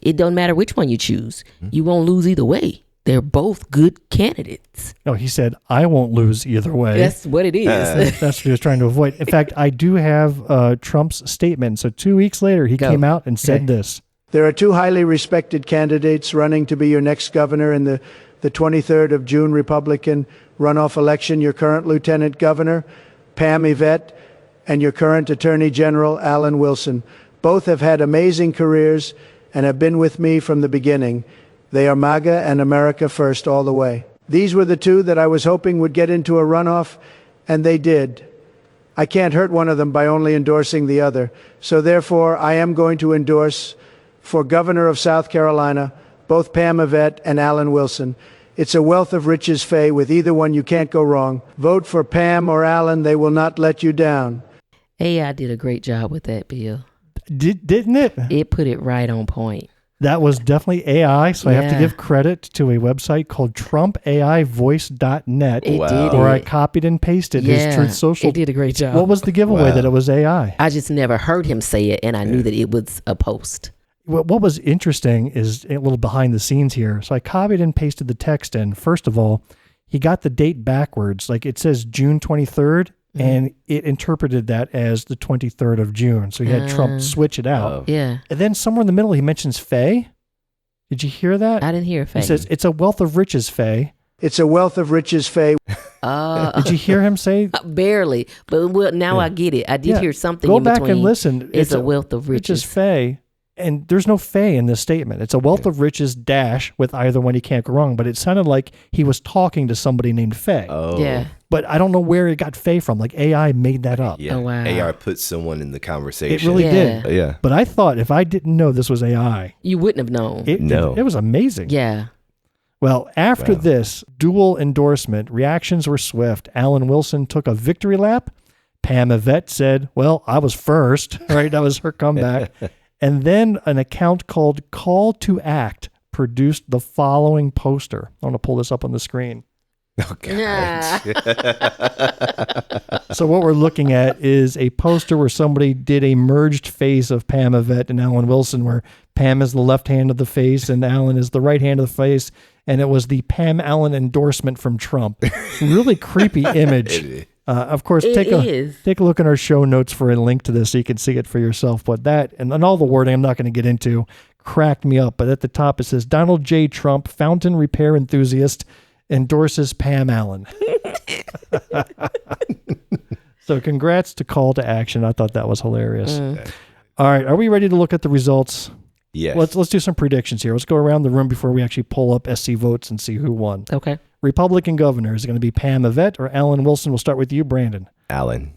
it don't matter which one you choose. You won't lose either way. They're both good candidates.
No, he said, I won't lose either way.
That's what it is.
That's what he was trying to avoid. In fact, I do have Trump's statement. So 2 weeks later, he came out and said this.
There are 2 highly respected candidates running to be your next governor in the 23rd of June Republican runoff election. Your current lieutenant governor, Pam Yvette and your current Attorney General, Alan Wilson. Both have had amazing careers and have been with me from the beginning. They are MAGA and America First all the way. These were the two that I was hoping would get into a runoff, and they did. I can't hurt one of them by only endorsing the other. So therefore, I am going to endorse for Governor of South Carolina both Pam Yvette and Alan Wilson. It's a wealth of riches, Faye. With either one, you can't go wrong. Vote for Pam or Alan. They will not let you down.
AI did a great job with that, Bill.
Didn't it?
It put it right on point.
That was definitely AI, so I have to give credit to a website called TrumpAIVoice.net, where I copied and pasted his Truth Social.
It did a great job.
What was the giveaway that it was AI?
I just never heard him say it, and I knew that it was a post.
What was interesting is a little behind the scenes here. So I copied and pasted the text in. First of all, he got the date backwards. Like it says June 23rd, and it interpreted that as the 23rd of June. So he had Trump switch it out.
Yeah.
And then somewhere in the middle, he mentions Faye. Did you hear that?
I didn't hear Faye.
He says, it's a wealth of riches, Faye.
It's a wealth of riches, Faye.
Did you hear him say?
Barely. But now I get it. I did hear something
Go
in
back
between.
and listen.
It's a wealth of riches.
Faye. And there's no Faye in this statement. It's a wealth of riches dash with either one. You can't go wrong. But it sounded like he was talking to somebody named Faye.
Oh.
Yeah.
But I don't know where it got Faye from. Like AI made that up.
Yeah.
Oh, wow.
AI put someone in the conversation.
It really did.
Yeah.
But I thought if I didn't know this was AI,
You wouldn't have known.
it was amazing.
Yeah.
Well, after this dual endorsement, reactions were swift. Alan Wilson took a victory lap. Pam Yvette said, well, I was first, right? That was her comeback. And then an account called Call to Act produced the following poster. I want to pull this up on the screen.
Oh, God.
So what we're looking at is a poster where somebody did a merged face of Pam Yvette and Alan Wilson, where Pam is the left hand of the face and Alan is the right hand of the face. And it was the Pam Allen endorsement from Trump. Really creepy image. Of course, take a look in our show notes for a link to this so you can see it for yourself. But that and all the wording I'm not going to get into cracked me up. But at the top it says Donald J. Trump, fountain repair enthusiast, endorses Pam Allen. So congrats to Call to Action. I thought that was hilarious. All right, are we ready to look at the results?
Yes.
Let's do some predictions here. Let's go around the room before we actually pull up SC votes and see who won.
Okay.
Republican governor, is it going to be Pam Yvette or Alan Wilson? We'll start with you, Brandon.
Alan.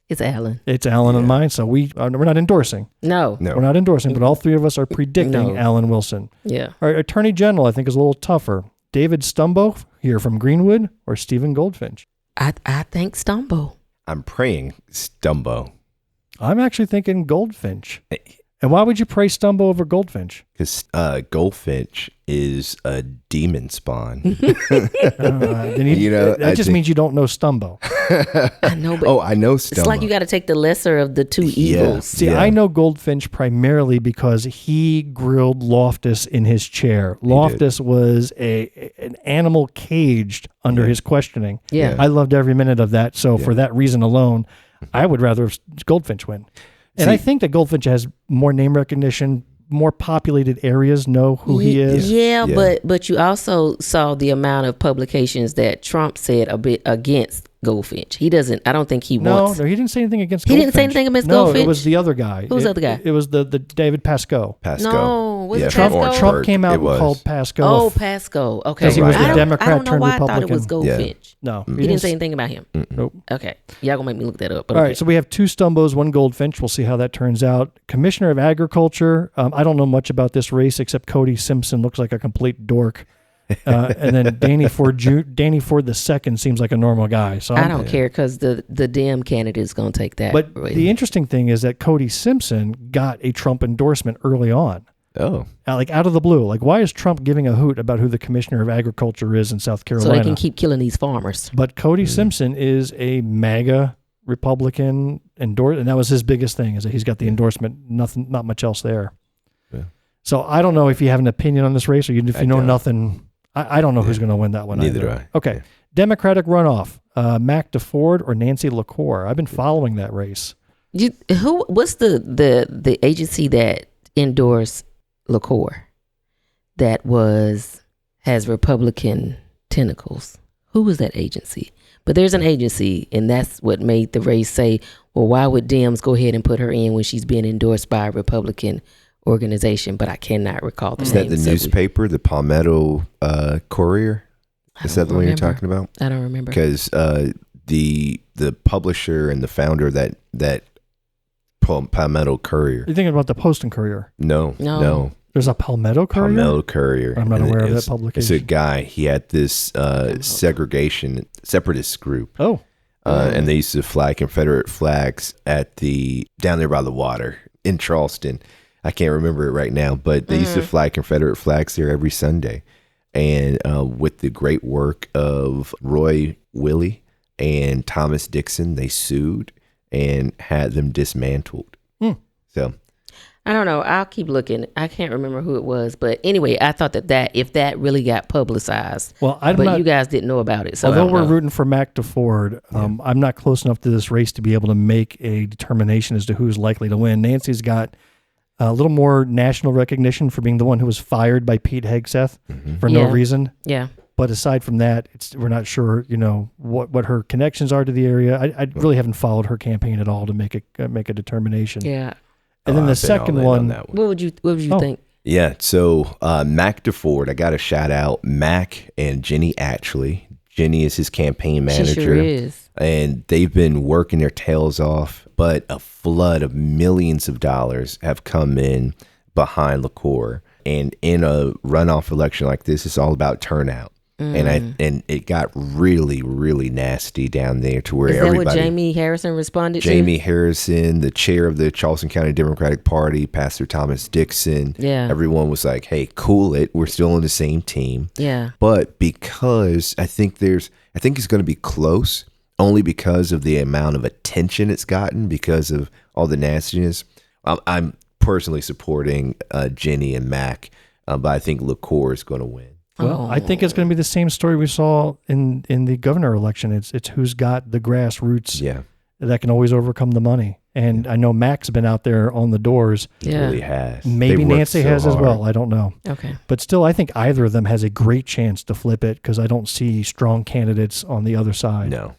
It's Alan.
It's Alan on mine, so we're not endorsing.
No.
We're not endorsing, but all three of us are predicting Alan Wilson.
Yeah.
All right, Attorney General, I think, is a little tougher. David Stumbo here from Greenwood or Stephen Goldfinch?
I think Stumbo.
I'm praying Stumbo.
I'm actually thinking Goldfinch. And why would you pray Stumbo over Goldfinch?
Because Goldfinch is a demon spawn.
That just means you don't know Stumbo.
I know, but
I know Stumbo.
It's like you got to take the lesser of the two evils.
See, I know Goldfinch primarily because he grilled Loftus in his chair. Loftus was an animal caged under his questioning.
Yeah.
I loved every minute of that. So for that reason alone, I would rather Goldfinch win. And I think that Goldfinch has more name recognition, more populated areas know who he is.
Yeah, but you also saw the amount of publications that Trump said a bit against Goldfinch. He doesn't. I don't think he wants.
No, he didn't say anything against
He
Goldfinch.
didn't say anything against
No,
Goldfinch?
it was the other guy.
Who's the other guy?
It was the David Pascoe.
No, was it
Trump,
Pascoe?
Trump came out and called Pascoe.
Oh, Pascoe. Okay.
Because he was the Democrat
I don't know
turned
why
Republican.
I thought it was Goldfinch.
No.
He didn't say anything about him.
Nope.
Okay. Y'all going to make me look that up. But
All right, so we have two Stumbos, one Goldfinch. We'll see how that turns out. Commissioner of Agriculture. I don't know much about this race except Cody Simpson looks like a complete dork. And then Danny Ford II seems like a normal guy. So
I don't care because the Dem candidate is going to take that.
But the interesting thing is that Cody Simpson got a Trump endorsement early on.
Oh.
Like out of the blue. Like, why is Trump giving a hoot about who the Commissioner of Agriculture is in South Carolina?
So they can keep killing these farmers.
But Cody Simpson is a MAGA Republican and that was his biggest thing, is that he's got the endorsement. Not much else there. Yeah. So I don't know if you have an opinion on this race, or if you know nothing. I don't know who's going to win that one.
Neither
either.
do I.
Okay. Yeah. Democratic runoff. Mac DeFord or Nancy LaCour. I've been following that race.
What's the agency that endorsed LaCour that has Republican tentacles? Who was that agency? But there's an agency, and that's what made the race say, well, why would Dems go ahead and put her in when she's being endorsed by a Republican organization? But I cannot recall the name.
Is that the newspaper, the Palmetto Courier? Is that the one you're talking about?
I don't remember.
Because the publisher and the founder of that Palmetto Courier.
You're thinking about the Post and Courier?
No.
There's a Palmetto Courier?
Palmetto Courier.
I'm not aware of that publication.
It's a guy. He had this separatist group.
Oh.
And they used to fly Confederate flags down there by the water in Charleston. I can't remember it right now, but they used to fly Confederate flags there every Sunday. And with the great work of Roy Willie and Thomas Dixon, they sued and had them dismantled. So
I don't know. I'll keep looking. I can't remember who it was, but anyway, I thought that if that really got publicized, you guys didn't know about it. So
although we're rooting for Mac DeFord, I'm not close enough to this race to be able to make a determination as to who's likely to win. Nancy's got a little more national recognition for being the one who was fired by Pete Hegseth for no reason.
Yeah.
But aside from that, we're not sure, what her connections are to the area. I really haven't followed her campaign at all to make a determination.
Yeah.
And then the second one,
what would you think?
Yeah, so Mac DeFord, I got to shout out Mac and Jenny Atchley. Jenny is his campaign manager.
She sure is.
And they've been working their tails off, but a flood of millions of dollars have come in behind LaCour. And in a runoff election like this, it's all about turnout. And it got really, really nasty down there to where everybody. Is that what
Jamie Harrison responded to?
Jamie Harrison, the chair of the Charleston County Democratic Party, Pastor Thomas Dixon.
Yeah.
Everyone was like, hey, cool it. We're still on the same team.
Yeah.
But because I think it's going to be close, only because of the amount of attention it's gotten, because of all the nastiness. I'm personally supporting Jenny and Mac, but I think LaCour is going to win.
Well, I think it's going to be the same story we saw in the governor election. It's who's got the grassroots that can always overcome the money. And I know Mac's been out there on the doors.
He really has.
Maybe Nancy has as well. I don't know.
Okay.
But still, I think either of them has a great chance to flip it because I don't see strong candidates on the other side.
No.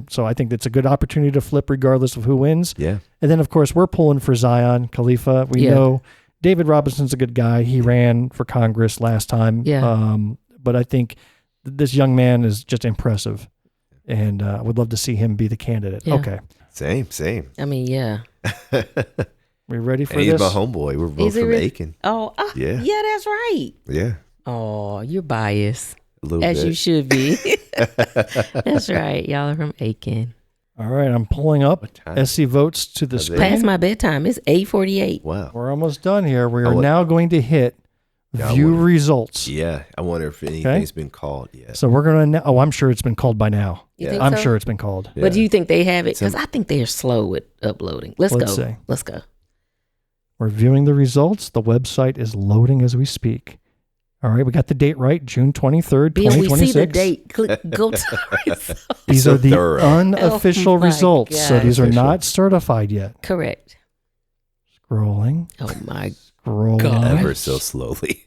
So I think it's a good opportunity to flip regardless of who wins.
Yeah.
And then, of course, we're pulling for Zion Khalifa. We know David Robinson's a good guy. He ran for Congress last time.
Yeah.
But I think this young man is just impressive. And I would love to see him be the candidate.
Yeah.
Okay.
Same.
I mean, yeah.
We ready for
and
this?
He's my homeboy. We're both from Aiken.
Oh, yeah, that's right.
Yeah.
Oh, you're biased.
A little
as
bit.
you should be. That's right. Y'all are from Aiken.
All right, I'm pulling up SC votes to the screen.
Past my bedtime. It's 8:48.
Wow.
We're almost done here. We are now going to hit view results.
Yeah. I wonder if anything's been called yet.
So we're going to, I'm sure it's been called by now.
You think
I'm
so?
sure it's been called.
But do you think they have it? Because I think they're slow with uploading. Let's go.
See.
Let's go.
We're viewing the results. The website is loading as we speak. All right, we got the date right, June 23rd, 2026.
We see the date. Go to the results.
These are the unofficial results, so these are
Official.
not certified yet.
Correct.
Scrolling.
Oh my
Scrolling.
God.
Ever so slowly.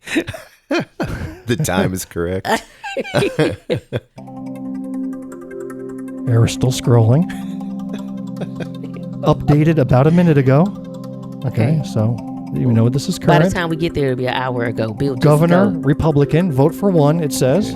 The time is correct.
We're still scrolling. Updated about a minute ago. Okay, so you know this is current.
By the time we get there, it'll be an hour ago. Bill, just
Governor,
go.
Republican, vote for one, it says.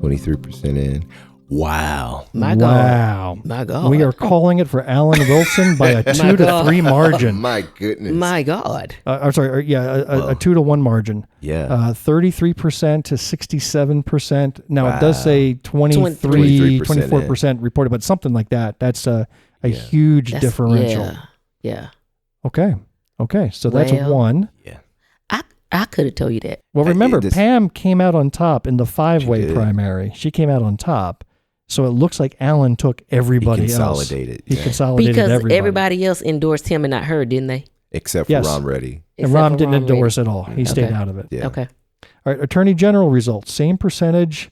23% in. Wow.
My God.
Wow.
My God.
We are calling it for Alan Wilson by a 2 to 3 margin.
My goodness.
My God.
I'm sorry. A 2 to 1 margin.
Yeah.
33% to 67%. Now it does say 23, 24% reported, but something like that. That's a huge differential.
Yeah.
Okay. So that's one.
Yeah.
I could have told you that.
Well, remember, Pam came out on top in the 5-way primary. She came out on top. So it looks like Alan took everybody else. He consolidated
because
everybody
else endorsed him and not her, didn't they?
Except for Ron Reddy.
And Ron didn't endorse at all. He stayed out of it.
Yeah.
Okay.
All right, Attorney General results, same percentage.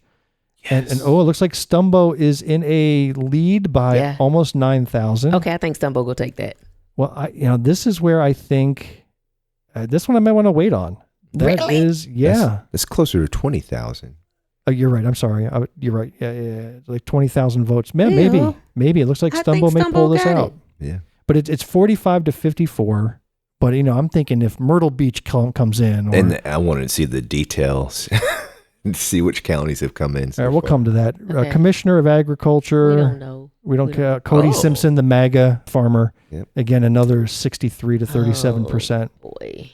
Yes. And it looks like Stumbo is in a lead by almost 9,000.
Okay, I think Stumbo will take that.
Well, this is where I think this one I might want to wait on. That
Really?
is,
It's closer to 20,000.
Oh, you're right. I'm sorry. You're right. Yeah. Like 20,000 votes. Maybe. It looks like Stumbo may pull this out.
Yeah.
But it's 45 to 54. But, I'm thinking if Myrtle Beach comes in.
And I wanted to see the details. See which counties have come in.
All right, we'll come to that.
Okay.
Commissioner of Agriculture.
We don't know.
We don't care. Cody Simpson, the MAGA farmer.
Yep.
Again, another 63 to 37%.
Oh, boy.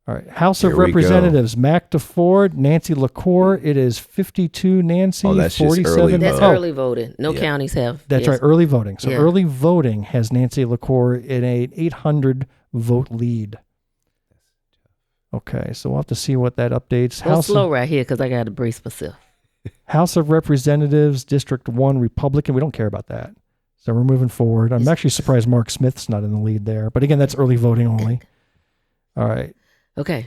All right. House
Here
of
we
Representatives, Mac DeFord, Nancy LaCour. It is 52 Nancy,
Oh, that's
47.
just early
That's
vote.
early voting. No counties have.
That's
yes.
right, early voting. So
Yeah.
early voting has Nancy LaCour in an 800 vote lead. Okay, so we'll have to see what that updates.
Go slow right here because I got to brace myself.
House of Representatives, District 1, Republican. We don't care about that. So we're moving forward. I'm actually surprised Mark Smith's not in the lead there. But again, that's early voting only. All right.
Okay.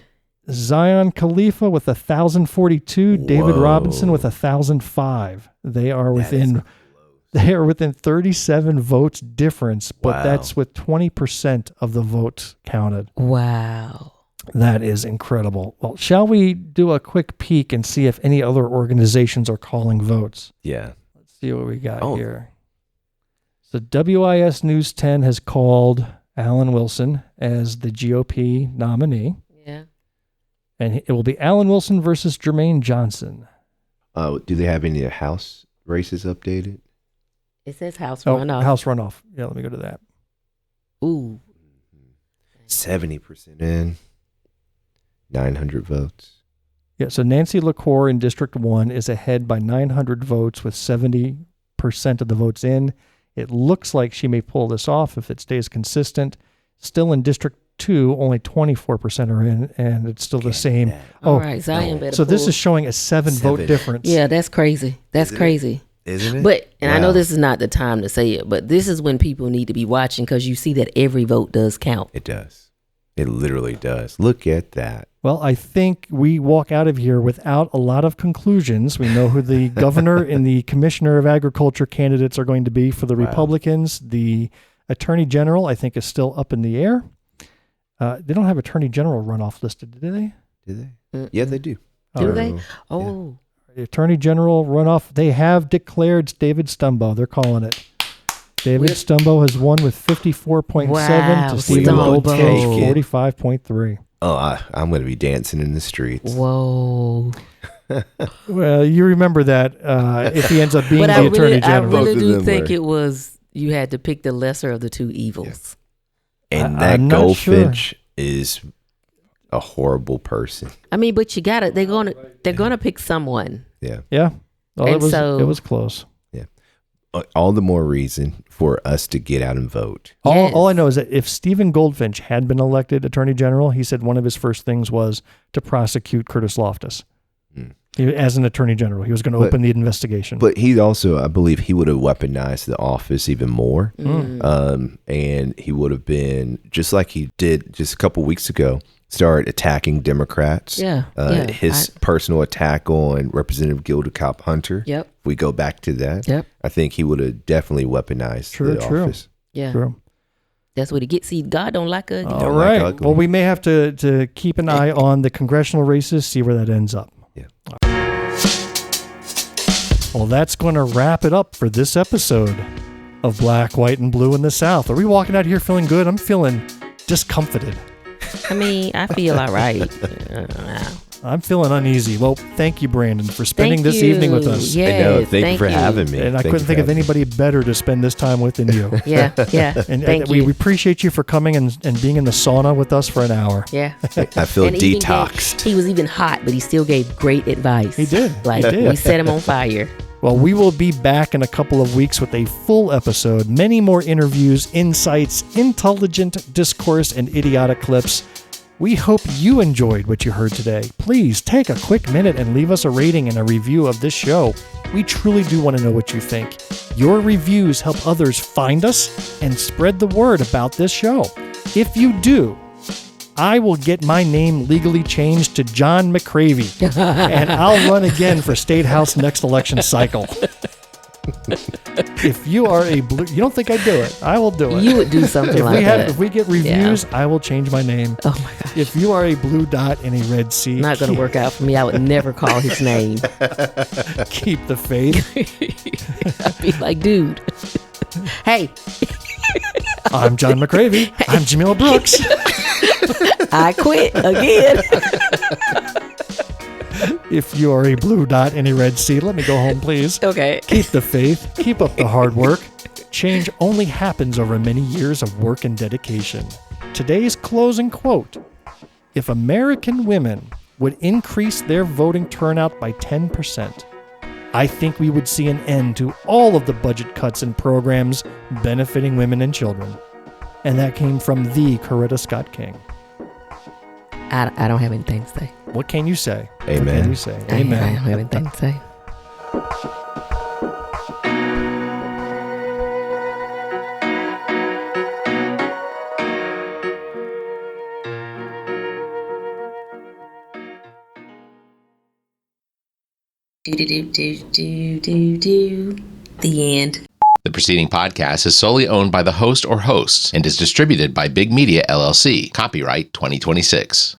Zion Khalifa with 1,042. David Robinson with 1,005. They are within 37 votes difference, but that's with 20% of the votes counted.
Wow.
That is incredible. Well, shall we do a quick peek and see if any other organizations are calling votes?
Yeah.
Let's see what we got here. So WIS News 10 has called Alan Wilson as the GOP nominee.
Yeah.
And it will be Alan Wilson versus Jermaine Johnson.
Do they have any House races updated?
It says House runoff.
House runoff. Yeah, let me go to that.
Ooh.
70% in. 900 votes.
Yeah, so Nancy LaCour in District 1 is ahead by 900 votes with 70% of the votes in. It looks like she may pull this off if it stays consistent. Still in District 2, only 24% are in, and it's still the same.
All right, Zion better
So this
pull.
is showing a 7-vote difference.
Yeah, that's crazy. That's crazy.
Isn't it?
But, and I know this is not the time to say it, but this is when people need to be watching because you see that every vote does count.
It does. It literally does. Look at that.
Well, I think we walk out of here without a lot of conclusions. We know who the governor and the commissioner of agriculture candidates are going to be for the Republicans. The attorney general, I think, is still up in the air. They don't have attorney general runoff listed, do they?
Do they? Yeah, they do.
Do they? Oh.
Yeah. The attorney general runoff, they have declared David Stumbo. They're calling it. David Stumbo has won with 54.7 to Stephen Goldfinch 45.3.
Oh, I'm going to be dancing in the streets.
Whoa.
Well, you remember that if he ends up being the attorney general.
I really do think it was, you had to pick the lesser of the two evils.
Yeah. And that Goldfinch is a horrible person.
I mean, but you got it. They're gonna pick someone.
Yeah.
Yeah. Well,
And
it was close.
Yeah. All the more reason for us to get out and vote.
All I know is that if Stephen Goldfinch had been elected attorney general, he said one of his first things was to prosecute Curtis Loftus. As an attorney general, he was going to open the investigation.
But he also, I believe, he would have weaponized the office even more. And he would have been, just like he did just a couple weeks ago, start attacking Democrats. His personal attack on Representative Gilda Cobb Hunter.
Yep.
If we go back to that, I think he would have definitely weaponized the office.
Yeah.
True.
That's what he gets. See, God don't like ugly.
All right. Well, we may have to keep an eye on the congressional races, see where that ends up.
Yeah.
Well, that's going to wrap it up for this episode of Black, White, and Blue in the South. Are we walking out here feeling good? I'm feeling discomfited.
I mean, I feel all right.
I'm feeling uneasy. Well, thank you, Brandon, for spending this evening with us.
Yes,
I know. Thank you for having me.
And I couldn't think of anybody better to spend this time with than you.
Yeah.
And
Thank
we
you.
appreciate you for coming and being in the sauna with us for an hour.
Yeah.
I feel
And even
detoxed.
he was even hot, but he still gave great advice.
He did.
Like,
He did.
we set him on fire.
Well, we will be back in a couple of weeks with a full episode, many more interviews, insights, intelligent discourse, and idiotic clips. We hope you enjoyed what you heard today. Please take a quick minute and leave us a rating and a review of this show. We truly do want to know what you think. Your reviews help others find us and spread the word about this show. If you do, I will get my name legally changed to John McCravey, and I'll run again for State House next election cycle. If you are a blue, you don't think I'd do it? I will do it.
You would do something like that.
If we get reviews, I will change my name.
Oh my gosh.
If you are a blue dot in a red sea,
Not going to work out for me. I would never call his name.
Keep the faith.
I'd be like, dude. Hey.
I'm John McCravey. I'm Jumelle Brooks.
I quit again.
If you are a blue dot in a red sea, let me go home, please.
Okay.
Keep the faith. Keep up the hard work. Change only happens over many years of work and dedication. Today's closing quote: if American women would increase their voting turnout by 10%, I think we would see an end to all of the budget cuts and programs benefiting women and children. And that came from the Coretta Scott King.
I don't have anything to say.
What can you say?
Amen.
What can you say? Amen.
I don't have anything to say. The end.
The preceding podcast is solely owned by the host or hosts and is distributed by Big Media LLC. Copyright 2026.